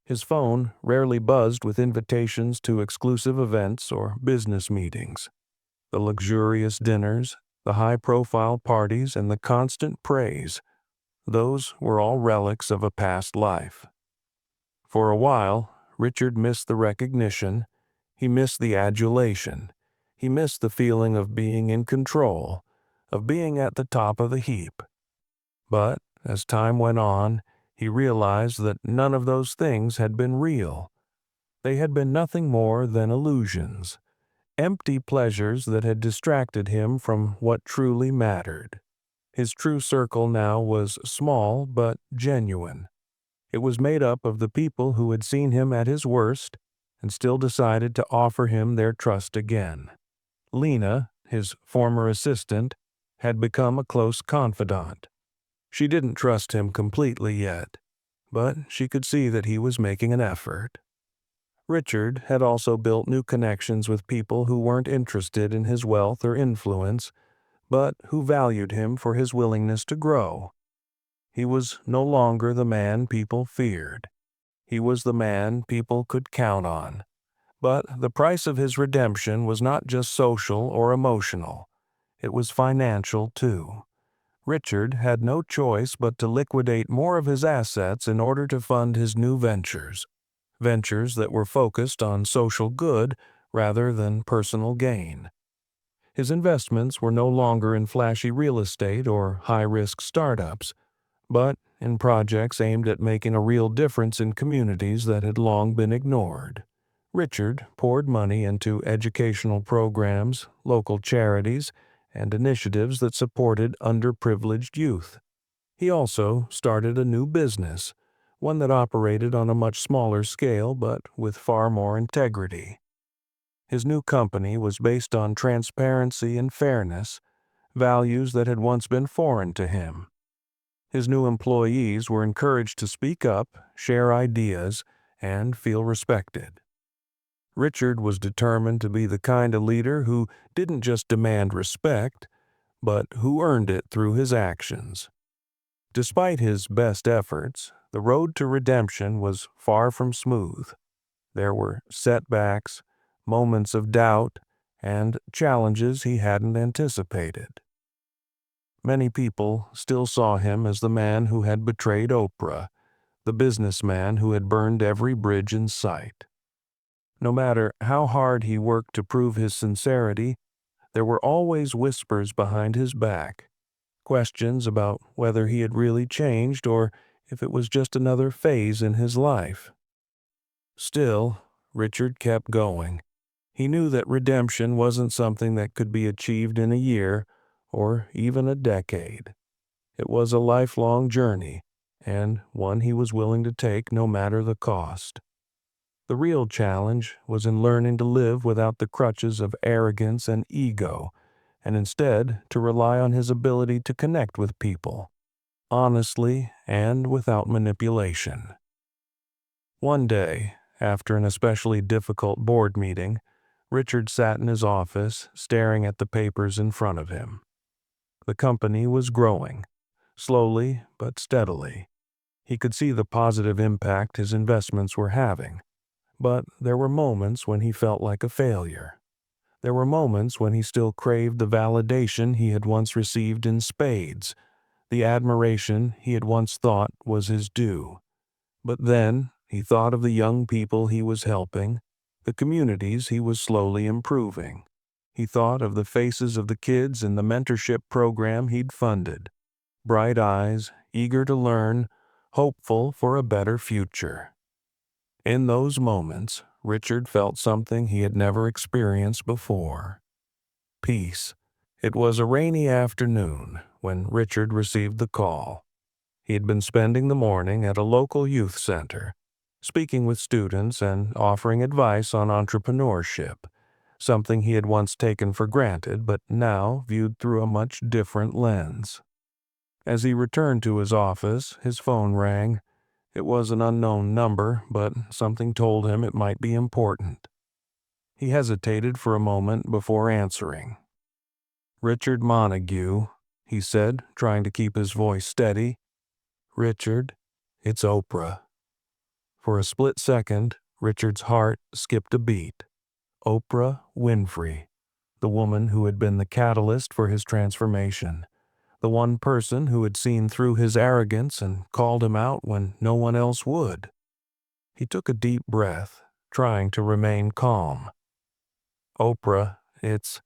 His phone rarely buzzed with invitations to exclusive events or business meetings. The luxurious dinners, the high-profile parties, and the constant praise, those were all relics of a past life. For a while, Richard missed the recognition. He missed the adulation. He missed the feeling of being in control, of being at the top of the heap. But, as time went on, he realized that none of those things had been real. They had been nothing more than illusions, empty pleasures that had distracted him from what truly mattered. His true circle now was small but genuine. It was made up of the people who had seen him at his worst and still decided to offer him their trust again. Lena, his former assistant, had become a close confidant. She didn't trust him completely yet, but she could see that he was making an effort. Richard had also built new connections with people who weren't interested in his wealth or influence, but who valued him for his willingness to grow. He was no longer the man people feared. He was the man people could count on. But the price of his redemption was not just social or emotional. It was financial, too. Richard had no choice but to liquidate more of his assets in order to fund his new ventures that were focused on social good rather than personal gain. His investments were no longer in flashy real estate or high-risk startups, but in projects aimed at making a real difference in communities that had long been ignored. Richard poured money into educational programs, local charities, and initiatives that supported underprivileged youth. He also started a new business, one that operated on a much smaller scale but with far more integrity. His new company was based on transparency and fairness, values that had once been foreign to him. His new employees were encouraged to speak up, share ideas, and feel respected. Richard was determined to be the kind of leader who didn't just demand respect, but who earned it through his actions. Despite his best efforts, the road to redemption was far from smooth. There were setbacks, moments of doubt, and challenges he hadn't anticipated. Many people still saw him as the man who had betrayed Oprah, the businessman who had burned every bridge in sight. No matter how hard he worked to prove his sincerity, there were always whispers behind his back, questions about whether he had really changed or if it was just another phase in his life. Still, Richard kept going. He knew that redemption wasn't something that could be achieved in a year or even a decade. It was a lifelong journey, and one he was willing to take no matter the cost. The real challenge was in learning to live without the crutches of arrogance and ego, and instead to rely on his ability to connect with people, honestly and without manipulation. One day, after an especially difficult board meeting, Richard sat in his office, staring at the papers in front of him. The company was growing, slowly but steadily. He could see the positive impact his investments were having, but there were moments when he felt like a failure. There were moments when he still craved the validation he had once received in spades, the admiration he had once thought was his due. But then he thought of the young people he was helping, the communities he was slowly improving. He thought of the faces of the kids in the mentorship program he'd funded, bright eyes, eager to learn, hopeful for a better future. In those moments, Richard felt something he had never experienced before: peace. It was a rainy afternoon when Richard received the call. He had been spending the morning at a local youth center, speaking with students and offering advice on entrepreneurship, something he had once taken for granted but now viewed through a much different lens. As he returned to his office, his phone rang. It was an unknown number, but something told him it might be important. He hesitated for a moment before answering. "Richard Montague," he said, trying to keep his voice steady. "Richard, it's Oprah." For a split second, Richard's heart skipped a beat. Oprah Winfrey, the woman who had been the catalyst for his transformation, the one person who had seen through his arrogance and called him out when no one else would. He took a deep breath, trying to remain calm. "Oprah, it's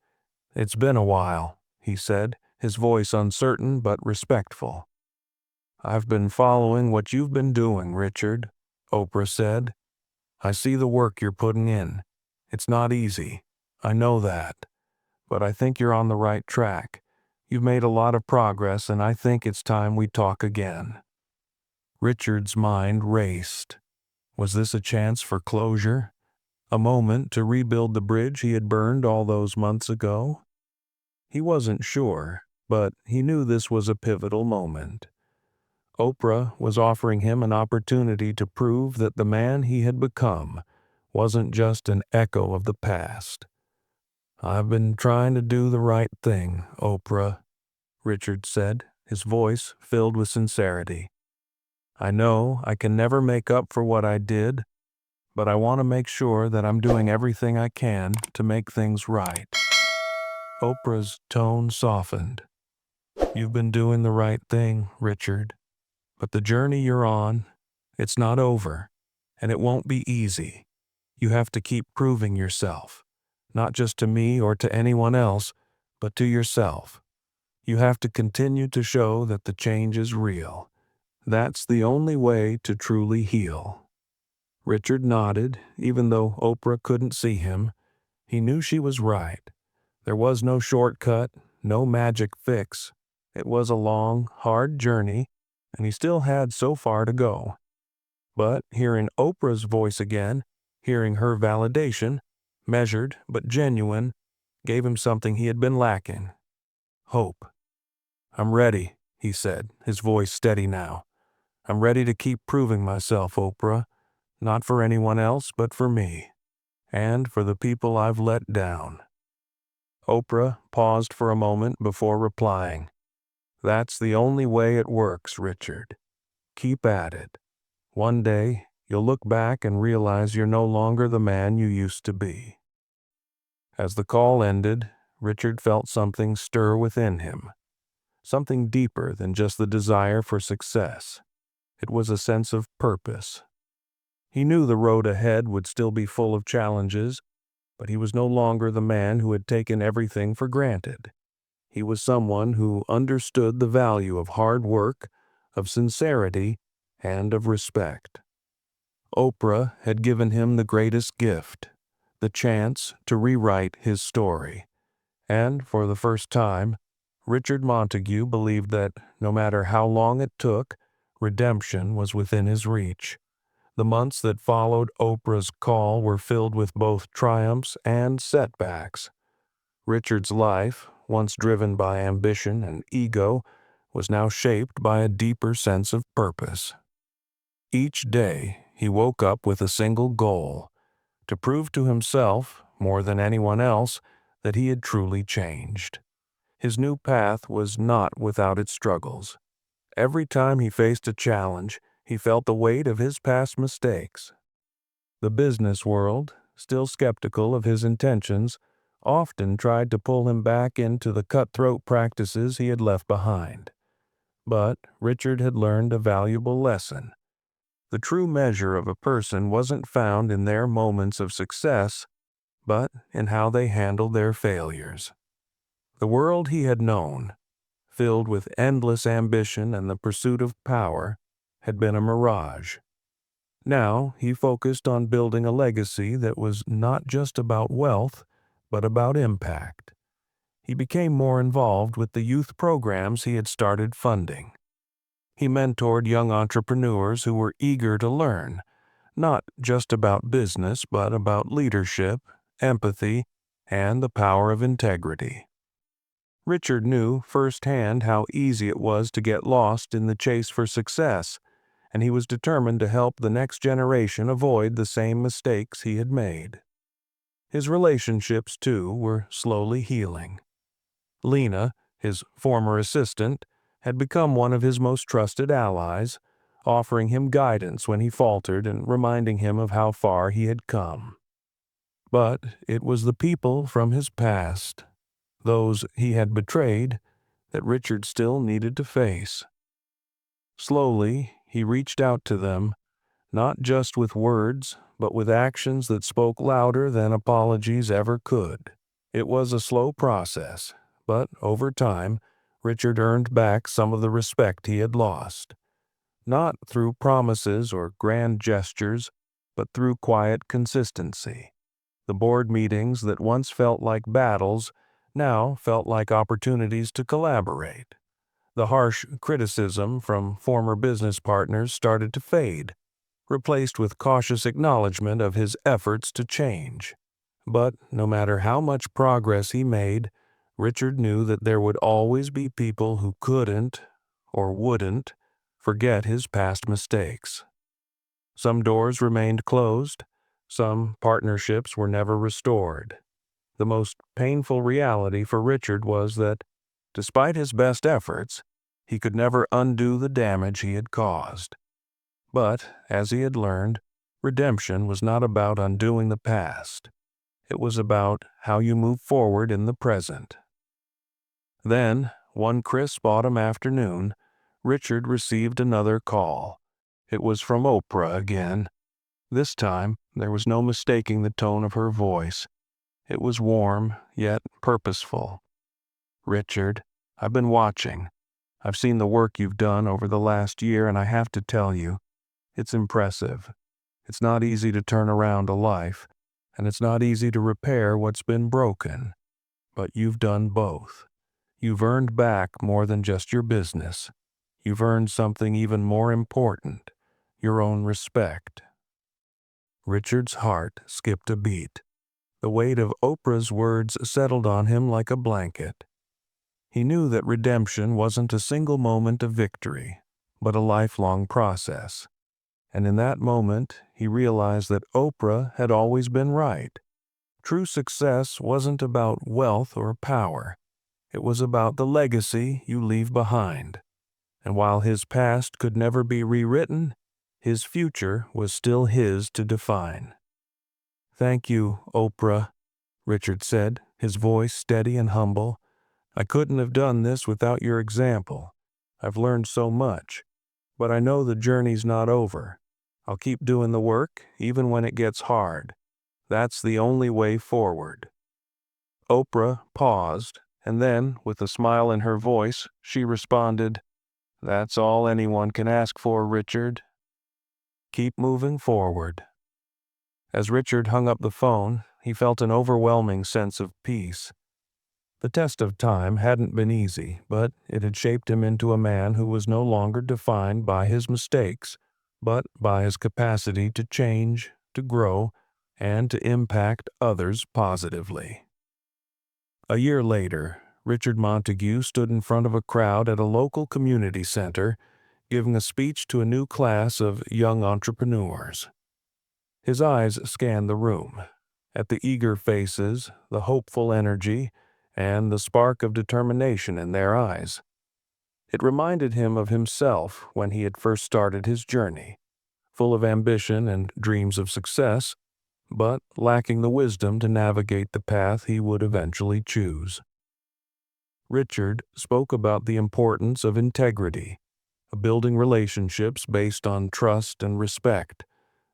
been a while," he said, his voice uncertain but respectful. "I've been following what you've been doing, Richard," Oprah said. "I see the work you're putting in. It's not easy. I know that. But I think you're on the right track. You've made a lot of progress, and I think it's time we talk again." Richard's mind raced. Was this a chance for closure? A moment to rebuild the bridge he had burned all those months ago? He wasn't sure, but he knew this was a pivotal moment. Oprah was offering him an opportunity to prove that the man he had become wasn't just an echo of the past. "I've been trying to do the right thing, Oprah," Richard said, his voice filled with sincerity. "I know I can never make up for what I did, but I want to make sure that I'm doing everything I can to make things right." Oprah's tone softened. "You've been doing the right thing, Richard. But the journey you're on, it's not over, and it won't be easy. You have to keep proving yourself, not just to me or to anyone else, but to yourself. You have to continue to show that the change is real. That's the only way to truly heal." Richard nodded, even though Oprah couldn't see him. He knew she was right. There was no shortcut, no magic fix. It was a long, hard journey, and he still had so far to go. But hearing Oprah's voice again, hearing her validation, measured but genuine, gave him something he had been lacking: hope. "I'm ready," he said, his voice steady now. "I'm ready to keep proving myself, Oprah, not for anyone else but for me, and for the people I've let down." Oprah paused for a moment before replying. "That's the only way it works, Richard. Keep at it. One day, you'll look back and realize you're no longer the man you used to be." As the call ended, Richard felt something stir within him, something deeper than just the desire for success. It was a sense of purpose. He knew the road ahead would still be full of challenges, but he was no longer the man who had taken everything for granted. He was someone who understood the value of hard work, of sincerity, and of respect. Oprah had given him the greatest gift, the chance to rewrite his story. And for the first time, Richard Montague believed that, no matter how long it took, redemption was within his reach. The months that followed Oprah's call were filled with both triumphs and setbacks. Richard's life, once driven by ambition and ego, was now shaped by a deeper sense of purpose. Each day, he woke up with a single goal: to prove to himself, more than anyone else, that he had truly changed. His new path was not without its struggles. Every time he faced a challenge, he felt the weight of his past mistakes. The business world, still skeptical of his intentions, often tried to pull him back into the cutthroat practices he had left behind. But Richard had learned a valuable lesson. The true measure of a person wasn't found in their moments of success, but in how they handled their failures. The world he had known, filled with endless ambition and the pursuit of power, had been a mirage. Now he focused on building a legacy that was not just about wealth, but about impact. He became more involved with the youth programs he had started funding. He mentored young entrepreneurs who were eager to learn, not just about business, but about leadership, empathy, and the power of integrity. Richard knew firsthand how easy it was to get lost in the chase for success, and he was determined to help the next generation avoid the same mistakes he had made. His relationships, too, were slowly healing. Lena, his former assistant, had become one of his most trusted allies, offering him guidance when he faltered and reminding him of how far he had come. But it was the people from his past, those he had betrayed, that Richard still needed to face. Slowly, he reached out to them, not just with words, but with actions that spoke louder than apologies ever could. It was a slow process, but over time, Richard earned back some of the respect he had lost. Not through promises or grand gestures, but through quiet consistency. The board meetings that once felt like battles now felt like opportunities to collaborate. The harsh criticism from former business partners started to fade, replaced with cautious acknowledgement of his efforts to change. But no matter how much progress he made, Richard knew that there would always be people who couldn't, or wouldn't, forget his past mistakes. Some doors remained closed, some partnerships were never restored. The most painful reality for Richard was that, despite his best efforts, he could never undo the damage he had caused. But, as he had learned, redemption was not about undoing the past. It was about how you move forward in the present. Then, one crisp autumn afternoon, Richard received another call. It was from Oprah again. This time, there was no mistaking the tone of her voice. It was warm, yet purposeful. "Richard, I've been watching. I've seen the work you've done over the last year, and I have to tell you, it's impressive. It's not easy to turn around a life, and it's not easy to repair what's been broken. But you've done both. You've earned back more than just your business. You've earned something even more important, your own respect." Richard's heart skipped a beat. The weight of Oprah's words settled on him like a blanket. He knew that redemption wasn't a single moment of victory, but a lifelong process. And in that moment, he realized that Oprah had always been right. True success wasn't about wealth or power. It was about the legacy you leave behind. And while his past could never be rewritten, his future was still his to define. "Thank you, Oprah," Richard said, his voice steady and humble. "I couldn't have done this without your example. I've learned so much, but I know the journey's not over. I'll keep doing the work, even when it gets hard. That's the only way forward." Oprah paused, and then, with a smile in her voice, she responded, "That's all anyone can ask for, Richard. Keep moving forward." As Richard hung up the phone, he felt an overwhelming sense of peace. The test of time hadn't been easy, but it had shaped him into a man who was no longer defined by his mistakes, but by his capacity to change, to grow, and to impact others positively. A year later, Richard Montague stood in front of a crowd at a local community center, giving a speech to a new class of young entrepreneurs. His eyes scanned the room, at the eager faces, the hopeful energy, and the spark of determination in their eyes. It reminded him of himself when he had first started his journey, full of ambition and dreams of success, but lacking the wisdom to navigate the path he would eventually choose. Richard spoke about the importance of integrity, of building relationships based on trust and respect,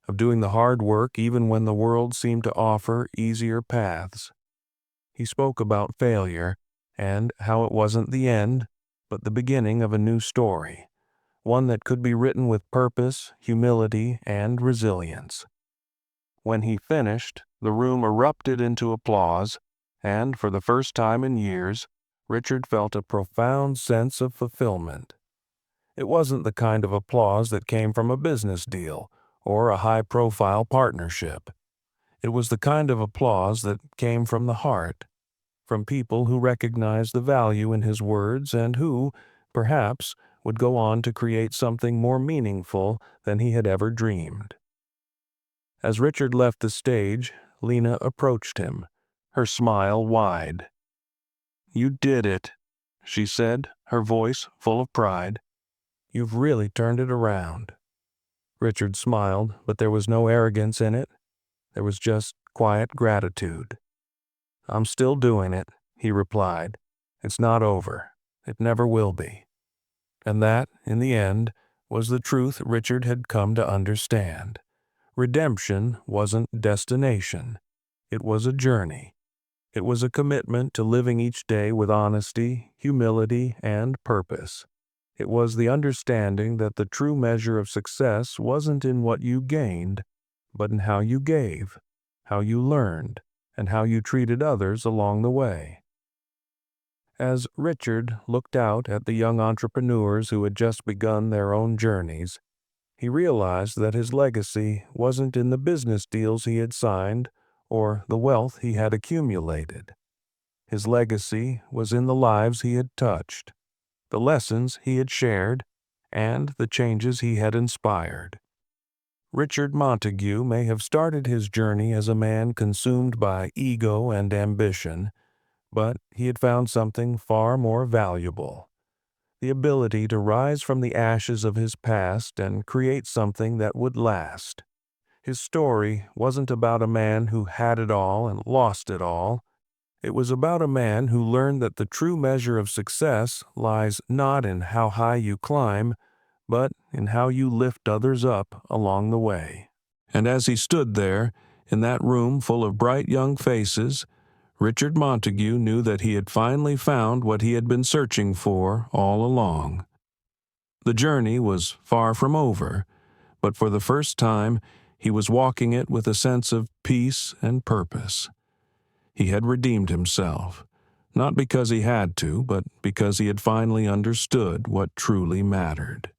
of doing the hard work even when the world seemed to offer easier paths. He spoke about failure and how it wasn't the end, but the beginning of a new story, one that could be written with purpose, humility, and resilience. When he finished, the room erupted into applause, and for the first time in years, Richard felt a profound sense of fulfillment. It wasn't the kind of applause that came from a business deal or a high-profile partnership. It was the kind of applause that came from the heart, from people who recognized the value in his words and who, perhaps, would go on to create something more meaningful than he had ever dreamed. As Richard left the stage, Lena approached him, her smile wide. "You did it," she said, her voice full of pride. "You've really turned it around." Richard smiled, but there was no arrogance in it. There was just quiet gratitude. "I'm still doing it," he replied. "It's not over. It never will be." And that, in the end, was the truth Richard had come to understand. Redemption wasn't destination. It was a journey. It was a commitment to living each day with honesty, humility, and purpose. It was the understanding that the true measure of success wasn't in what you gained, but in how you gave, how you learned, and how you treated others along the way. As Richard looked out at the young entrepreneurs who had just begun their own journeys, he realized that his legacy wasn't in the business deals he had signed or the wealth he had accumulated. His legacy was in the lives he had touched, the lessons he had shared, and the changes he had inspired. Richard Montague may have started his journey as a man consumed by ego and ambition, but he had found something far more valuable: the ability to rise from the ashes of his past and create something that would last. His story wasn't about a man who had it all and lost it all. It was about a man who learned that the true measure of success lies not in how high you climb, but in how you lift others up along the way. And as he stood there, in that room full of bright young faces, Richard Montague knew that he had finally found what he had been searching for all along. The journey was far from over, but for the first time, he was walking it with a sense of peace and purpose. He had redeemed himself, not because he had to, but because he had finally understood what truly mattered.